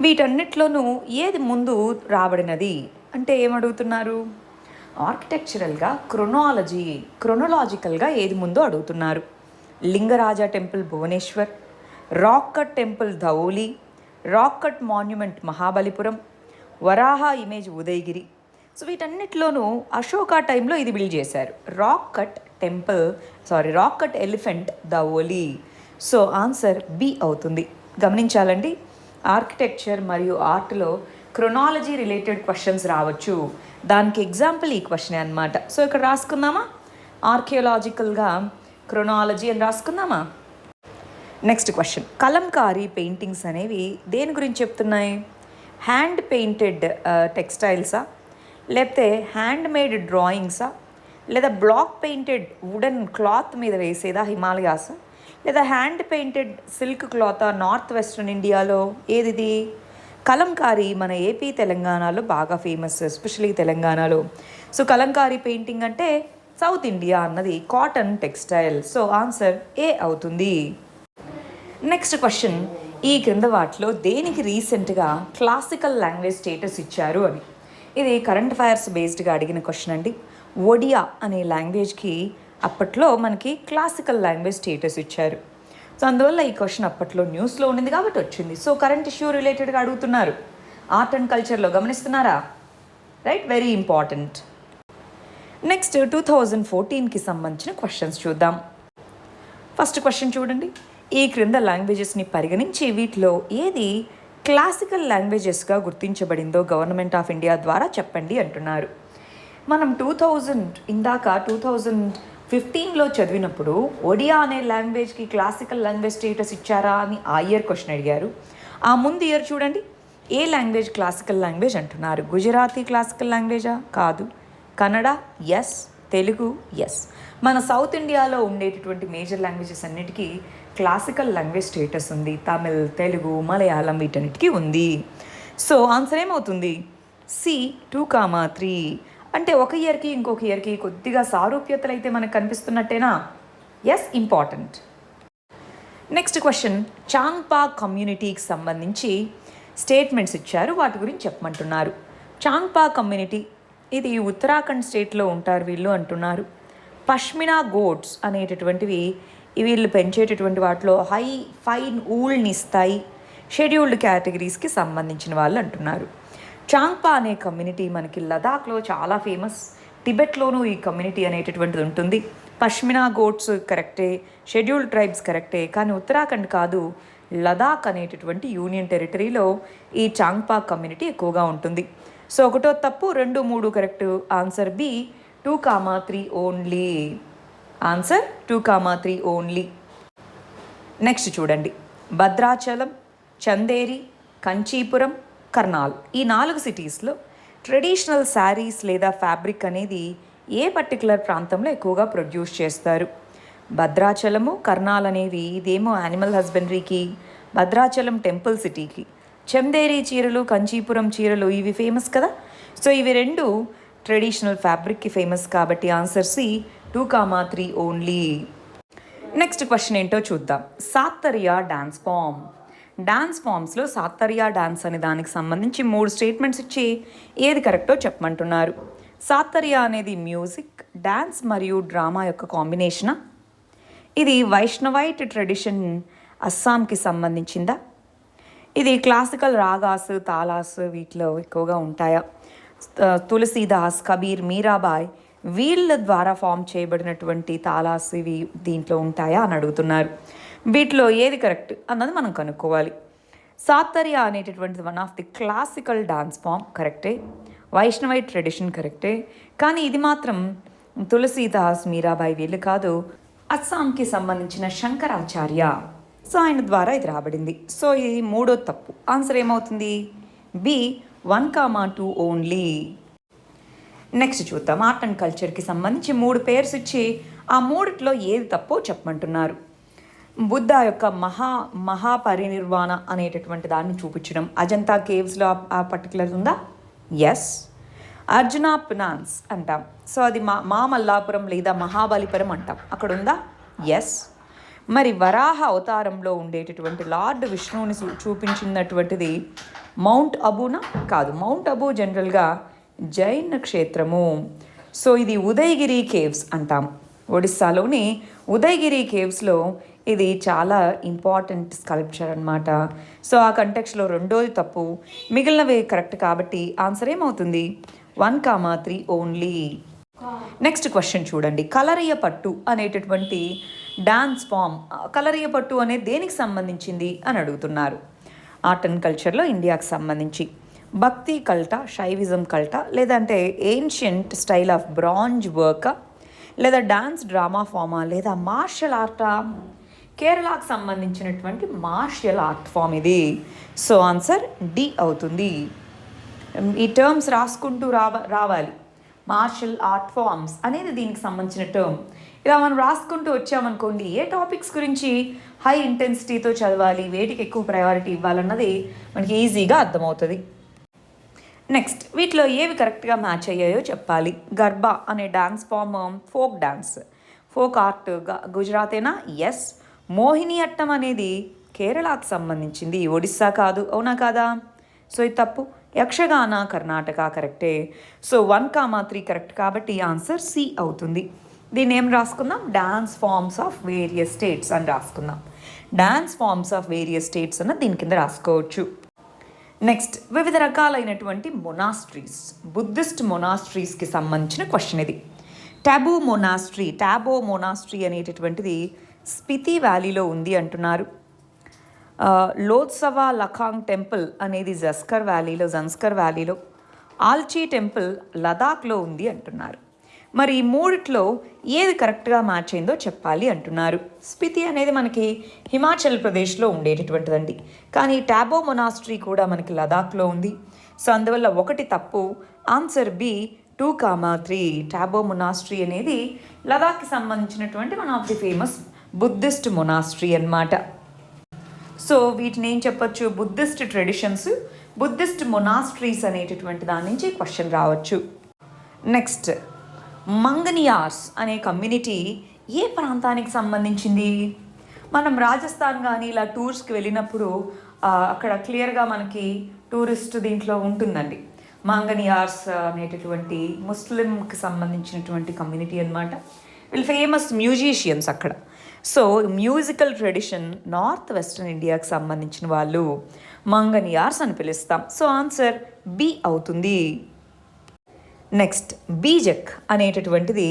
వీటన్నిటిలోనూ ఏది ముందు రాబడినది అంటే ఏమడుగుతున్నారు? ఆర్కిటెక్చరల్గా క్రొనలాజికల్గా ఏది ముందు అడుగుతున్నారు. Lingaraja temple Bhubaneswar, rock cut temple Dhauli, rock cut monument Mahabalipuram, Varaha image Udayagiri. So వీటన్నిటిలోనూ అశోక టైంలో ఇది బిల్డ్ చేశారు. Rock cut elephant Dhauli. So answer B అవుతుంది. గమనించాలండి, ఆర్కిటెక్చర్ మరియు ఆర్ట్లో క్రొనాలజీ రిలేటెడ్ క్వశ్చన్స్ రావచ్చు. దానికి ఎగ్జాంపుల్ ఈ క్వశ్చనే అనమాట. సో ఇక్కడ రాసుకుందామా? ఆర్కియోలాజికల్గా క్రొనాలజీ అని రాసుకుందామా? నెక్స్ట్ క్వశ్చన్, కలంకారీ పెయింటింగ్స్ అనేవి దేని గురించి చెప్తున్నాయి? హ్యాండ్ పెయింటెడ్ టెక్స్టైల్సా, లేకపోతే హ్యాండ్ మేడ్ డ్రాయింగ్సా, లేదా బ్లాక్ పెయింటెడ్ వుడెన్ క్లాత్ మీద వేసేదా హిమాలయాస్, లేదా hand painted silk cloth north western ఇండియాలో ఏదిది? కలంకారీ మన ఏపీ తెలంగాణలో బాగా ఫేమస్, ఎస్పెషలీ తెలంగాణలో. సో కలంకారీ పెయింటింగ్ అంటే సౌత్ ఇండియా అన్నది కాటన్ టెక్స్టైల్. సో ఆన్సర్ ఏ అవుతుంది. నెక్స్ట్ క్వశ్చన్, ఈ క్రింద వాటిలో దేనికి రీసెంట్గా క్లాసికల్ లాంగ్వేజ్ స్టేటస్ ఇచ్చారు అని. ఇది కరెంట్ అఫైర్స్ బేస్డ్గా అడిగిన క్వశ్చన్ అండి. ఒడియా అనే లాంగ్వేజ్కి అప్పట్లో మనకి క్లాసికల్ లాంగ్వేజ్ స్టేటస్ ఇచ్చారు. సో అందువల్ల ఈ క్వశ్చన్ అప్పట్లో న్యూస్లో ఉండింది కాబట్టి వచ్చింది. సో కరెంట్ ఇష్యూ రిలేటెడ్గా అడుగుతున్నారు. ఆర్ట్ అండ్ కల్చర్లో గమనిస్తున్నారా? Right, very important. నెక్స్ట్ 2014కి సంబంధించిన క్వశ్చన్స్ చూద్దాం. ఫస్ట్ క్వశ్చన్ చూడండి, ఈ క్రింద లాంగ్వేజెస్ని పరిగణించి వీటిలో ఏది క్లాసికల్ లాంగ్వేజెస్గా గుర్తించబడిందో గవర్నమెంట్ ఆఫ్ ఇండియా ద్వారా చెప్పండి అంటున్నారు. మనం 2015లో చదివినప్పుడు ఒడియా అనే లాంగ్వేజ్కి క్లాసికల్ లాంగ్వేజ్ స్టేటస్ ఇచ్చారా అని ఆ ఇయర్ క్వశ్చన్ అడిగారు. ఆ ముందు ఇయర్ చూడండి, ఏ లాంగ్వేజ్ క్లాసికల్ లాంగ్వేజ్ అంటున్నారు? గుజరాతీ క్లాసికల్ లాంగ్వేజా? కాదు. కన్నడ? ఎస్. తెలుగు? ఎస్. మన సౌత్ ఇండియాలో ఉండేటటువంటి మేజర్ లాంగ్వేజెస్ అన్నిటికీ క్లాసికల్ లాంగ్వేజ్ స్టేటస్ ఉంది. తమిళ్, తెలుగు, మలయాళం వీటన్నిటికీ ఉంది. సో ఆన్సర్ ఏమవుతుంది? సి 2,3. అంటే ఒక ఇయర్కి ఇంకొక ఇయర్కి కొద్దిగా సారూప్యతలు అయితే మనకు కనిపిస్తున్నట్టేనా? Yes, important. Next question, Changpa కమ్యూనిటీకి సంబంధించి స్టేట్మెంట్స్ ఇచ్చారు, వాటి గురించి చెప్పమంటున్నారు. చాంగ్పా కమ్యూనిటీ ఇది ఉత్తరాఖండ్ స్టేట్లో ఉంటారు వీళ్ళు అంటున్నారు. పష్మినా గోట్స్ అనేటటువంటివి వీళ్ళు పెంచేటటువంటి వాటిలో ఫైన్ ఊల్ని ఇస్తాయి. షెడ్యూల్డ్ కేటగిరీస్కి సంబంధించిన వాళ్ళు అంటున్నారు. చాంగ్పా అనే కమ్యూనిటీ మనకి లదాఖ్లో చాలా ఫేమస్. టిబెట్లోనూ ఈ కమ్యూనిటీ అనేటటువంటిది ఉంటుంది. పష్మినా గోట్స్ కరెక్టే, షెడ్యూల్డ్ ట్రైబ్స్ కరెక్టే, కానీ ఉత్తరాఖండ్ కాదు, లదాఖ్ అనేటటువంటి యూనియన్ టెరిటరీలో ఈ చాంగ్పా కమ్యూనిటీ ఎక్కువగా ఉంటుంది. సో ఒకటో తప్పు, 2, 3 correct. Answer b 2,3 only. Answer 2,3 only. Next చూడండి, భద్రాచలం, చందేరి, కంచీపురం, కర్నాల్ ఈ 4 సిటీస్లో ట్రెడిషనల్ శారీస్ లేదా ఫ్యాబ్రిక్ అనేది ఏ పర్టికులర్ ప్రాంతంలో ఎక్కువగా ప్రొడ్యూస్ చేస్తారు? భద్రాచలము, కర్నాల్ అనేవి ఇదేమో యానిమల్ హస్బెండరీకి, భద్రాచలం టెంపుల్ సిటీకి, చందేరి చీరలు, కంచీపురం చీరలు ఇవి ఫేమస్ కదా. సో ఇవి 2 ట్రెడిషనల్ ఫ్యాబ్రిక్కి ఫేమస్ కాబట్టి answer c 2,3 only. Next question ఏంటో చూద్దాం. సాత్తరియా డాన్స్ ఫామ్స్లో సాత్తరియా డాన్స్ అనే దానికి సంబంధించి 3 స్టేట్మెంట్స్ ఇచ్చి ఏది కరెక్టో చెప్పమంటున్నారు. సాత్తరియా అనేది మ్యూజిక్, డాన్స్ మరియు డ్రామా యొక్క కాంబినేషనా? ఇది వైష్ణవైట్ ట్రెడిషన్ అస్సాంకి సంబంధించిందా? ఇది క్లాసికల్ రాగాస్, తాలాస్ వీటిలో ఎక్కువగా ఉంటాయా? తులసీదాస్, కబీర్, మీరాబాయ్ వీళ్ళ ద్వారా ఫామ్ చేయబడినటువంటి తాలాస్ ఇవి దీంట్లో ఉంటాయా అని అడుగుతున్నారు. వీటిలో ఏది కరెక్ట్ అన్నది మనం కనుక్కోవాలి. సాత్తరియా అనేటటువంటిది one of the classical dance form కరెక్టే, వైష్ణవైట్ ట్రెడిషన్ కరెక్టే, కానీ ఇది మాత్రం తులసీదాస్, మీరాబాయి వీళ్ళు కాదు, అస్సాంకి సంబంధించిన శంకరాచార్య. సో ఆయన ద్వారా ఇది రాబడింది. సో ఇది 3వ తప్పు. ఆన్సర్ ఏమవుతుంది? B 1, 2 only. నెక్స్ట్ చూద్దాం. ఆర్ట్ అండ్ కల్చర్కి సంబంధించి 3 పేర్స్ ఇచ్చి ఆ మూడిట్లో ఏది తప్పో చెప్పమంటున్నారు. బుద్ధ యొక్క మహాపరినిర్వాణ అనేటటువంటి దాన్ని చూపించడం. అజంతా కేవ్స్లో ఆ పర్టికులర్ ఉందా? ఎస్. అర్జున పినాన్స్ అంటాం, సో అది మల్లాపురం లేదా మహాబలిపురం అంటాం, అక్కడ ఉందా? ఎస్. మరి వరాహ అవతారంలో ఉండేటటువంటి లార్డ్ విష్ణువుని చూపించినటువంటిది మౌంట్ అబూనా? కాదు, మౌంట్ అబూ జనరల్గా జైన్ క్షేత్రము. సో ఇది ఉదయగిరి కేవ్స్ అంటాం. ఒడిస్సాలోని ఉదయగిరి కేవ్స్లో ఇది చాలా ఇంపార్టెంట్ స్కల్ప్చర్ అనమాట. సో ఆ కంటెక్స్లో రెండోది తప్పు, మిగిలినవి కరెక్ట్. కాబట్టి ఆన్సర్ ఏమవుతుంది? 1, 3 ఓన్లీ. నెక్స్ట్ క్వశ్చన్ చూడండి. కలరియ పట్టు అనేటటువంటి డాన్స్ ఫామ్, కలరియ పట్టు అనేది దేనికి సంబంధించింది అని అడుగుతున్నారు. ఆర్ట్ అండ్ కల్చర్లో ఇండియాకి సంబంధించి భక్తి కల్టా, శైవిజం కల్టా, లేదంటే ancient style of bronze work, లేదా డాన్స్ డ్రామా ఫామా, లేదా మార్షల్ ఆర్టా? కేరళకు సంబంధించినటువంటి మార్షల్ ఆర్ట్ ఫామ్ ఇది. సో ఆన్సర్ డి అవుతుంది. ఈ టర్మ్స్ రాసుకుంటూ రావాలి. మార్షల్ ఆర్ట్ ఫామ్స్ అనేది దీనికి సంబంధించిన టర్మ్. ఇలా మనం రాసుకుంటూ వచ్చామనుకోండి, ఏ టాపిక్స్ గురించి హై ఇంటెన్సిటీతో చదవాలి, వేటికి ఎక్కువ ప్రయారిటీ ఇవ్వాలన్నది మనకి ఈజీగా అర్థమవుతుంది. నెక్స్ట్, వీటిలో ఏవి కరెక్ట్గా మ్యాచ్ అయ్యాయో చెప్పాలి. గర్బా అనే dance form folk dance, folk art గుజరాతేనా? ఎస్. మోహిని అట్టం అనేది కేరళకు సంబంధించింది, ఒడిస్సా కాదు. అవునా కాదా? సో ఇది తప్పు. యక్షగాన కర్ణాటక కరెక్టే. సో 1, 3 కరెక్ట్ కాబట్టి ఆన్సర్ సి అవుతుంది. దీన్ని ఏం రాసుకుందాం? Dance forms of various states అని రాసుకుందాం. Dance forms of various states అన్న దీని కింద రాసుకోవచ్చు. నెక్స్ట్, వివిధ రకాలైనటువంటి మొనాస్ట్రీస్, బుద్ధిస్ట్ మొనాస్ట్రీస్కి సంబంధించిన క్వశ్చన్ ఇది. టాబో మొనాస్ట్రీ అనేటటువంటిది స్పితి వ్యాలీలో ఉంది అంటున్నారు. లోత్సవా లఖాంగ్ టెంపుల్ అనేది జన్స్కర్ వ్యాలీలో, ఆల్చీ టెంపుల్ లదాఖ్లో ఉంది అంటున్నారు. మరి ఈ మూడిట్లో ఏది కరెక్ట్గా మ్యాచ్ అయిందో చెప్పాలి అంటున్నారు. స్పితి అనేది మనకి హిమాచల్ ప్రదేశ్లో ఉండేటటువంటిదండి, కానీ టాబో మొనాస్ట్రీ కూడా మనకి లదాఖ్లో ఉంది. సో అందువల్ల ఒకటి తప్పు. Answer B 2, 3. టాబో మొనాస్ట్రీ అనేది లదాఖ్కి సంబంధించినటువంటి one of the famous Buddhist monastery అన్నమాట. సో వీటిని ఏం చెప్పచ్చు? బుద్ధిస్ట్ ట్రెడిషన్స్, బుద్ధిస్ట్ మొనాస్ట్రీస్ అనేటటువంటి దాని నుంచి క్వశ్చన్ రావచ్చు. నెక్స్ట్, మంగనియార్స్ అనే కమ్యూనిటీ ఏ ప్రాంతానికి సంబంధించింది? మనం రాజస్థాన్ కానీ ఇలా టూర్స్కి వెళ్ళినప్పుడు అక్కడ క్లియర్గా మనకి టూరిస్ట్ దీంట్లో ఉంటుందండి. మంగనియార్స్ అనేటటువంటి ముస్లింకి సంబంధించినటువంటి కమ్యూనిటీ అన్నమాట. వీళ్ళు ఫేమస్ మ్యూజిషియన్స్ అక్కడ. So musical tradition north western ఇండియాకి సంబంధించిన వాళ్ళు మంగనియార్స్ అని పిలుస్తాం. సో ఆన్సర్ బి అవుతుంది. నెక్స్ట్, బీజక్ అనేటటువంటిది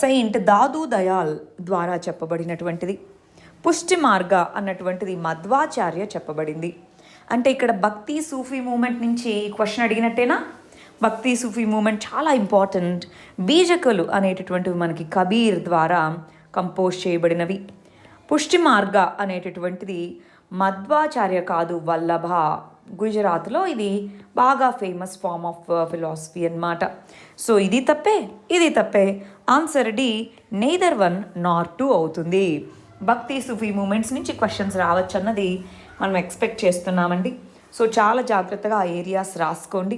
సెయింట్ దాదు దయాల్ ద్వారా చెప్పబడినటువంటిది. పుష్టి మార్గ అన్నటువంటిది మధ్వాచార్య చెప్పబడింది. అంటే ఇక్కడ భక్తి సూఫీ మూమెంట్ నుంచి క్వశ్చన్ అడిగినట్టేనా? భక్తి సూఫీ మూమెంట్ చాలా ఇంపార్టెంట్. బీజకులు అనేటటువంటివి మనకి కబీర్ ద్వారా కంపోజ్ చేయబడినవి. పుష్టి మార్గ అనేటటువంటిది మధ్వాచార్య కాదు, వల్లభ, గుజరాత్లో ఇది బాగా ఫేమస్ ఫార్మ్ ఆఫ్ ఫిలాసఫీ అన్నమాట. సో ఇది తప్పే. ఆన్సర్ డి నెయిదర్ 1 nor 2 అవుతుంది. భక్తి సూఫీ మూమెంట్స్ నుంచి క్వశ్చన్స్ రావచ్చు అన్నది మనం ఎక్స్పెక్ట్ చేస్తున్నామండి. సో చాలా జాగ్రత్తగా ఆ ఏరియాస్ రాసుకోండి.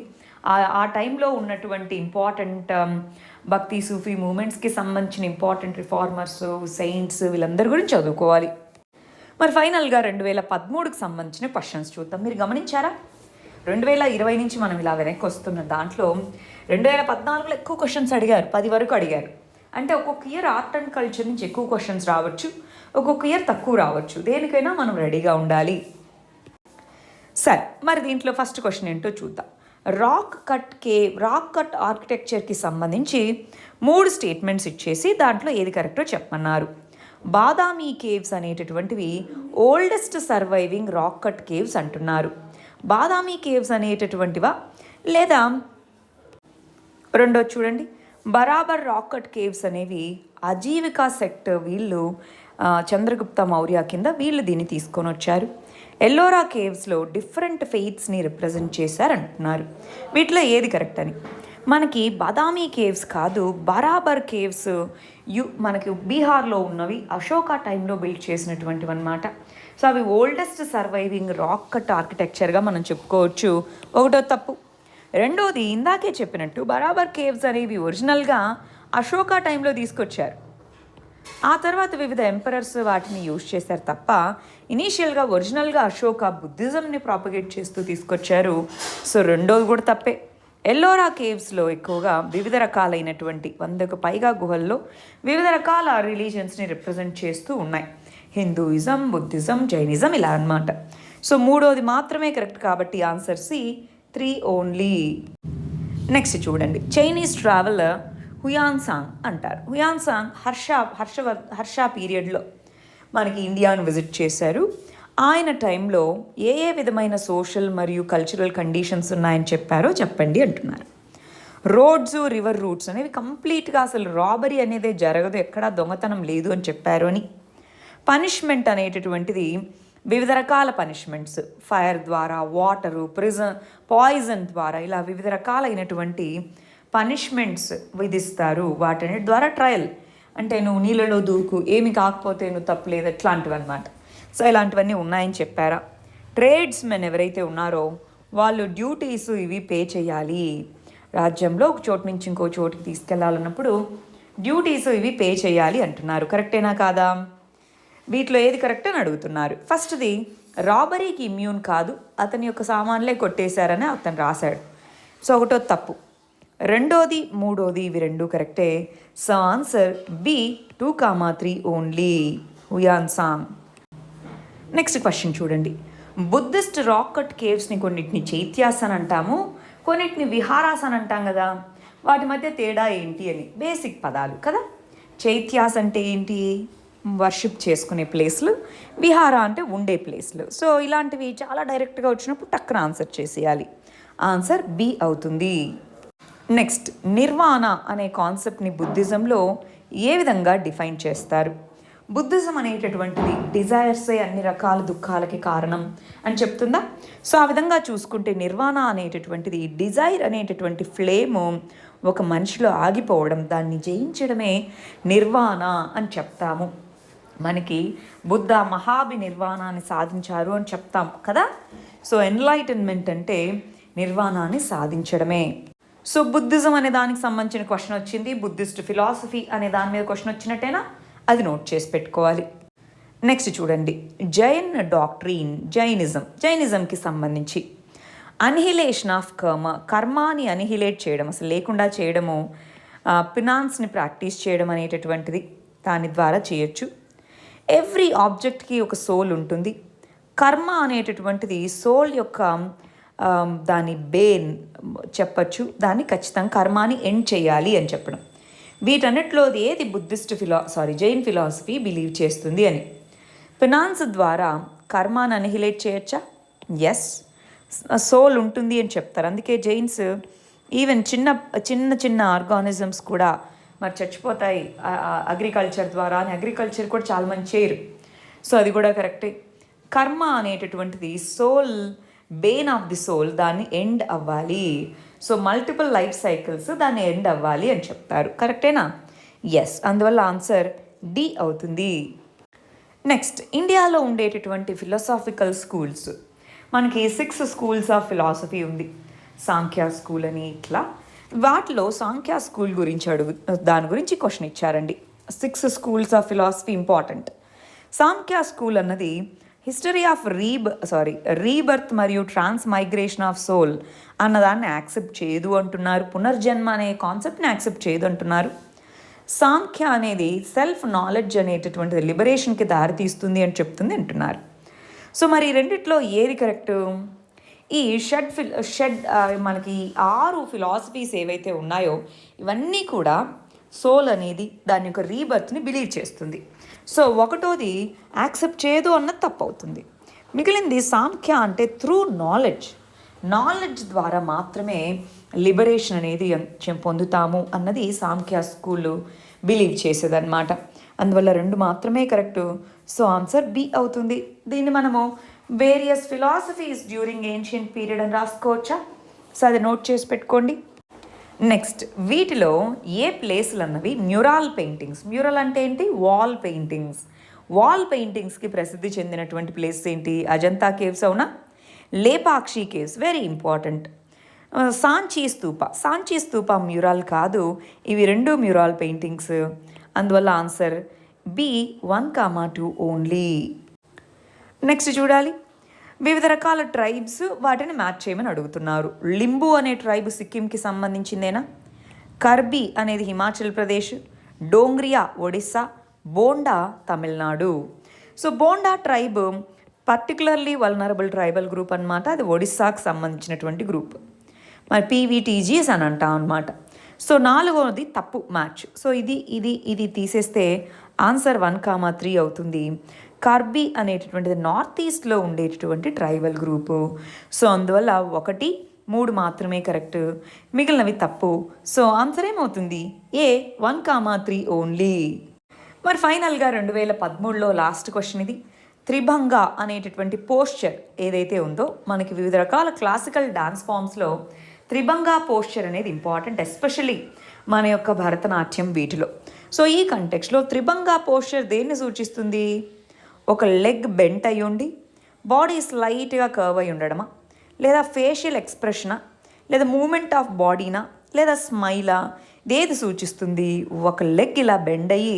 ఆ టైంలో ఉన్నటువంటి ఇంపార్టెంట్ భక్తి సూఫీ మూమెంట్స్కి సంబంధించిన ఇంపార్టెంట్ రిఫార్మర్స్, సెయింట్స్ వీళ్ళందరి గురించి చదువుకోవాలి. మరి ఫైనల్గా 2013కి సంబంధించిన క్వశ్చన్స్ చూద్దాం. మీరు గమనించారా? 2020 నుంచి మనం ఇలా వెనక్కి వస్తున్న దాంట్లో 2014లో ఎక్కువ క్వశ్చన్స్ అడిగారు, 10 వరకు అడిగారు. అంటే ఒక్కొక్క ఇయర్ ఆర్ట్ అండ్ కల్చర్ నుంచి ఎక్కువ క్వశ్చన్స్ రావచ్చు, ఒక్కొక్క ఇయర్ తక్కువ రావచ్చు. దేనికైనా మనం రెడీగా ఉండాలి. సరే, మరి దీంట్లో ఫస్ట్ క్వశ్చన్ ఏంటో చూద్దాం. రాక్ కట్ ఆర్కిటెక్చర్కి సంబంధించి 3 స్టేట్మెంట్స్ ఇచ్చేసి దాంట్లో ఏది కరెక్టో చెప్పమన్నారు. బాదామి కేవ్స్ అనేటటువంటివి oldest surviving rock cut caves అంటున్నారు. బాదామి కేవ్స్ అనేటటువంటివా, లేదా రెండో చూడండి, బరాబర్ రాక్ కట్ కేవ్స్ అనేవి అజీవికా సెక్ట్, వీళ్ళు చంద్రగుప్త మౌర్య కింద వీళ్ళు దీన్ని తీసుకొని వచ్చారు. ఎల్లోరా కేవ్స్లో డిఫరెంట్ ఫెయిత్స్ని రిప్రజెంట్ చేశారంటున్నారు. వీటిలో ఏది కరెక్ట్ అని. మనకి బాదామి కేవ్స్ కాదు, బరాబర్ కేవ్స్ మనకి బీహార్లో ఉన్నవి అశోక టైంలో బిల్డ్ చేసినటువంటివి అనమాట. సో అవి ఓల్డెస్ట్ సర్వైవింగ్ రాక్ కట్ ఆర్కిటెక్చర్గా మనం చెప్పుకోవచ్చు. ఒకటో తప్పు. రెండోది, ఇందాకే చెప్పినట్టు బరాబర్ కేవ్స్ అనేవి ఒరిజినల్గా అశోక టైంలో తీసుకొచ్చారు. ఆ తర్వాత వివిధ ఎంపరర్స్ వాటిని యూజ్ చేశారు తప్ప ఇనీషియల్గా ఒరిజినల్గా అశోక బుద్ధిజంని ప్రాపగేట్ చేస్తూ తీసుకొచ్చారు. సో రెండోది కూడా తప్పే. ఎల్లోరా కేవ్స్లో ఎక్కువగా వివిధ రకాలైనటువంటి 100కు పైగా గుహల్లో వివిధ రకాల రిలీజియన్స్ని రిప్రజెంట్ చేస్తూ ఉన్నాయి. హిందూయిజం, బుద్ధిజం, జైనిజం ఇలా అన్నమాట. సో మూడోది మాత్రమే కరెక్ట్ కాబట్టి ఆన్సర్ సి, 3 ఓన్లీ. నెక్స్ట్ చూడండి, చైనీస్ ట్రావెలర్ హుయాన్సాంగ్ అంటారు. హుయాన్సాంగ్ హర్ష పీరియడ్లో మనకి ఇండియాను విజిట్ చేశారు. ఆయన టైంలో ఏ ఏ విధమైన సోషల్ మరియు కల్చరల్ కండిషన్స్ ఉన్నాయని చెప్పారో చెప్పండి అంటున్నారు. రోడ్స్, రివర్ రూట్స్ అనేవి కంప్లీట్గా అసలు రాబరీ అనేది జరగదు, ఎక్కడా దొంగతనం లేదు అని చెప్పారు అని. పనిష్మెంట్ అనేటటువంటిది వివిధ రకాల పనిష్మెంట్స్, ఫైర్ ద్వారా, వాటరు, పాయిజన్ ద్వారా ఇలా వివిధ రకాలైనటువంటి పనిష్మెంట్స్ విధిస్తారు. వాటి ద్వారా ట్రయల్ అంటే నువ్వు నీళ్ళలో దూకు, ఏమి కాకపోతే నువ్వు తప్పలేదు, ఇట్లాంటివి అనమాట. సో ఇలాంటివన్నీ ఉన్నాయని చెప్పారా. ట్రేడ్స్మెన్ ఎవరైతే ఉన్నారో వాళ్ళు డ్యూటీస్ ఇవి పే చేయాలి. రాజ్యంలో ఒక చోటు నుంచి ఇంకో చోటుకి తీసుకెళ్లాలన్నప్పుడు డ్యూటీస్ ఇవి పే చేయాలి అంటున్నారు. కరెక్టేనా కాదా? వీటిలో ఏది కరెక్ట్ అని అడుగుతున్నారు. ఫస్ట్ది, రాబరీకి ఇమ్యూన్ కాదు, అతని యొక్క సామాన్లే కొట్టేశారని అతను రాశాడు. సో ఒకటో తప్పు. రెండోది, మూడోది ఇవి రెండు కరెక్టే. So answer b, 2,3 only, Hiuen Tsang. Next question చూడండి. బుద్ధిస్ట్ రాక్ కట్ కేవ్స్ని కొన్నిటిని చైత్యాస్ అని అంటాము, కొన్నిటిని విహారాస్ అని అంటాం కదా. వాటి మధ్య తేడా ఏంటి అని బేసిక్ పదాలు కదా. చైత్యాస్ అంటే ఏంటి? వర్షిప్ చేసుకునే ప్లేస్లు. విహార అంటే ఉండే ప్లేస్లు. సో ఇలాంటివి చాలా డైరెక్ట్గా వచ్చినప్పుడు టక్కన ఆన్సర్ చేసేయాలి. ఆన్సర్ బి అవుతుంది. నెక్స్ట్, నిర్వాణ అనే కాన్సెప్ట్ని బుద్ధిజంలో ఏ విధంగా డిఫైన్ చేస్తారు? బుద్ధిజం అనేటటువంటిది డిజైర్సే అన్ని రకాల దుఃఖాలకి కారణం అని చెప్తుందా? సో ఆ విధంగా చూసుకుంటే నిర్వాణ అనేటటువంటిది డిజైర్ అనేటటువంటి ఫ్లేము ఒక మనిషిలో ఆగిపోవడం, దాన్ని జయించడమే నిర్వాణ అని చెప్తాము. మనకి బుద్ధ మహాభినిర్వాణాన్ని సాధించారు అని చెప్తాం కదా. సో ఎన్లైటన్మెంట్ అంటే నిర్వాణాన్ని సాధించడమే. సో బుద్ధిజం అనే దానికి సంబంధించిన క్వశ్చన్ వచ్చింది, బుద్ధిస్ట్ ఫిలాసఫీ అనే దాని మీద క్వశ్చన్ వచ్చినట్టేనా, అది నోట్ చేసి పెట్టుకోవాలి. నెక్స్ట్ చూడండి, జైన్ డాక్ట్రీన్, జైనిజంకి సంబంధించి అనిహిలేషన్ ఆఫ్ కర్మాని అనిహిలేట్ చేయడం, అసలు లేకుండా చేయడము, ఫినాన్స్ని ప్రాక్టీస్ చేయడం అనేటటువంటిది దాని ద్వారా చేయొచ్చు. ఎవ్రీ ఆబ్జెక్ట్కి ఒక సోల్ ఉంటుంది. కర్మ అనేటటువంటిది సోల్ యొక్క దాని బేన్ చెప్పచ్చు, దాన్ని ఖచ్చితంగా కర్మాని ఎండ్ చేయాలి అని చెప్పడం. వీటన్నిటిలో ఏది బుద్ధిస్ట్ జైన్ ఫిలాసఫీ బిలీవ్ చేస్తుంది అని. ఫినాన్స్ ద్వారా కర్మాని అనిహిలేట్ చేయొచ్చా? ఎస్, సోల్ ఉంటుంది అని చెప్తారు. అందుకే జైన్స్ ఈవెన్ చిన్న ఆర్గానిజమ్స్ కూడా మరి చచ్చిపోతాయి అగ్రికల్చర్ ద్వారా అని, అగ్రికల్చర్ కూడా చాలా మంది చేయరు. సో అది కూడా కరెక్టే. కర్మ అనేటటువంటిది soul, ben of the soul, దాన్ని ఎండ్ అవ్వాలి. సో మల్టిపుల్ లైఫ్ సైకిల్స్ దాన్ని ఎండ్ అవ్వాలి అని చెప్తారు. కరెక్టేనా? ఎస్, అందువల్ల ఆన్సర్ డి అవుతుంది. నెక్స్ట్, ఇండియాలో ఉండేటటువంటి ఫిలాసాఫికల్ స్కూల్స్ మనకి 6 స్కూల్స్ ఆఫ్ ఫిలాసఫీ ఉంది. సాంఖ్య స్కూల్ అని ఇట్లా. వాటిలో సాంఖ్య స్కూల్ గురించి దాని గురించి క్వశ్చన్ ఇచ్చారండి. 6 schools of philosophy important. Sankhya school అన్నది హిస్టరీ ఆఫ్ రీబర్త్ మరియు ట్రాన్స్మైగ్రేషన్ ఆఫ్ సోల్ అన్నదాన్ని యాక్సెప్ట్ చేయదు అంటున్నారు. పునర్జన్మ అనే కాన్సెప్ట్ని యాక్సెప్ట్ చేయదు అంటున్నారు. సాంఖ్య అనేది సెల్ఫ్ నాలెడ్జ్ అనేటటువంటిది లిబరేషన్కి దారితీస్తుంది అని చెప్తుంది అంటున్నారు. సో మరి రెండిట్లో ఏది కరెక్ట్? ఈ మనకి 6 ఫిలాసఫీస్ ఏవైతే ఉన్నాయో ఇవన్నీ కూడా సోల్ అనేది దాని యొక్క రీబర్త్ని బిలీవ్ చేస్తుంది. సో ఒకటోది యాక్సెప్ట్ చేయదు అన్నది తప్పు అవుతుంది. మిగిలింది సాంఖ్య అంటే త్రూ నాలెడ్జ్ ద్వారా మాత్రమే లిబరేషన్ అనేది పొందుతాము అన్నది సాంఖ్య స్కూల్ బిలీవ్ చేసేదన్నమాట. అందువల్ల 2 మాత్రమే కరెక్టు. సో ఆన్సర్ బి అవుతుంది. దీన్ని మనము various philosophies during ancient period అని రాసుకోవచ్చా? సో అది నోట్ చేసి పెట్టుకోండి. నెక్స్ట్, వీటిలో ఏ ప్లేస్లు అన్నవి మ్యూరల్ పెయింటింగ్స్. మ్యూరల్ అంటే ఏంటి? Wall paintings. వాల్ పెయింటింగ్స్కి ప్రసిద్ధి చెందినటువంటి ప్లేస్ ఏంటి? అజంతా కేవ్స్ అవునా? Lepakshi caves, very important. Sanchi stupa mural కాదు, ఇవి రెండు మ్యూరల్ పెయింటింగ్స్. అందువల్ల ఆన్సర్ బి 1, 2 ఓన్లీ. నెక్స్ట్ చూడాలి, వివిధ రకాల ట్రైబ్స్, వాటిని మ్యాచ్ చేయమని అడుగుతున్నారు. లింబు అనే ట్రైబ్ సిక్కింకి సంబంధించిందేనా? కర్బీ అనేది Himachal Pradesh, Dongria Odisha, bonda Tamil Nadu. So bonda tribe particularly vulnerable tribal group అనమాట. అది ఒడిస్సాకు సంబంధించినటువంటి గ్రూప్. మరి పీవీటీజీస్ అని అంటాం అనమాట. సో 4వది తప్పు మ్యాచ్. సో ఇది తీసేస్తే ఆన్సర్ 1, 3 అవుతుంది. కార్బీ అనేటటువంటిది నార్త్ ఈస్ట్లో ఉండేటటువంటి ట్రైబల్ గ్రూపు. సో అందువల్ల 1, 3 మాత్రమే కరెక్ట్, మిగిలినవి తప్పు. సో ఆన్సర్ ఏమవుతుంది? ఏ 1, 3 ఓన్లీ. మరి ఫైనల్గా 2013లో లాస్ట్ క్వశ్చన్ ఇది. త్రిభంగా అనేటటువంటి పోస్చర్ ఏదైతే ఉందో, మనకి వివిధ రకాల క్లాసికల్ డాన్స్ ఫామ్స్లో త్రిభంగా పోస్చర్ అనేది ఇంపార్టెంట్, ఎస్పెషలీ మన యొక్క భరతనాట్యం వీటిలో. సో ఈ కంటెక్స్లో త్రిభంగా పోస్చర్ దేన్ని సూచిస్తుంది? ఒక లెగ్ బెంట్ అయి ఉండి బాడీ స్లైట్గా కర్వ్ అయి ఉండడమా, లేదా ఫేషియల్ ఎక్స్ప్రెషనా, లేదా మూమెంట్ ఆఫ్ బాడీనా, లేదా స్మైలా? ఇదేది సూచిస్తుంది? ఒక లెగ్ ఇలా బెండ్ అయ్యి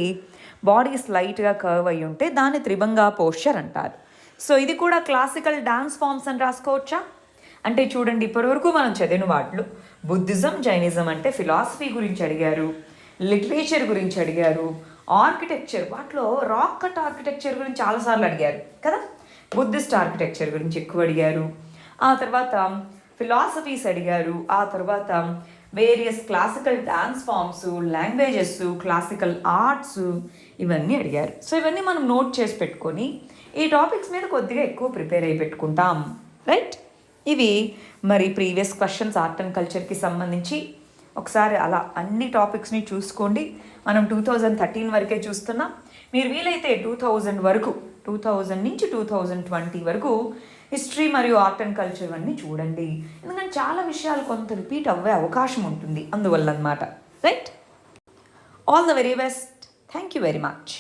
బాడీ స్లైట్గా కర్వ్ అయి ఉంటే దాన్ని త్రిభంగా పోస్చర్ అంటారు. సో ఇది కూడా క్లాసికల్ డాన్స్ ఫామ్స్ అని రాసుకోవచ్చా? అంటే చూడండి, ఇప్పటివరకు మనం చదివిన వాటిలో బుద్ధిజం, జైనిజం అంటే ఫిలాసఫీ గురించి అడిగారు, లిటరేచర్ గురించి అడిగారు, ఆర్కిటెక్చర్, వాటిలో రాక్ కట్ ఆర్కిటెక్చర్ గురించి చాలాసార్లు అడిగారు కదా, బుద్ధిస్ట్ ఆర్కిటెక్చర్ గురించి ఎక్కువ అడిగారు, ఆ తర్వాత ఫిలాసఫీస్ అడిగారు, ఆ తర్వాత various classical dance forms, languages, classical arts, ఇవన్నీ అడిగారు. సో ఇవన్నీ మనం నోట్ చేసి పెట్టుకొని ఈ టాపిక్స్ మీద కొద్దిగా ఎక్కువ ప్రిపేర్ అయి పెట్టుకుంటాం, రైట్? ఇవి మరి ప్రీవియస్ క్వశ్చన్స్ ఆర్ట్ అండ్ కల్చర్కి సంబంధించి. ఒకసారి అలా అన్ని టాపిక్స్ని చూసుకోండి. మనం 2013 వరకే చూస్తున్నాం. మీరు వీలైతే 2000 వరకు, 2000 నుంచి 2020 వరకు హిస్టరీ మరియు ఆర్ట్ అండ్ కల్చర్ అన్నీ చూడండి. ఎందుకంటే చాలా విషయాలు కొంత రిపీట్ అవ్వే అవకాశం ఉంటుంది అందువల్ల అన్నమాట, right? All the very best. Thank you very much.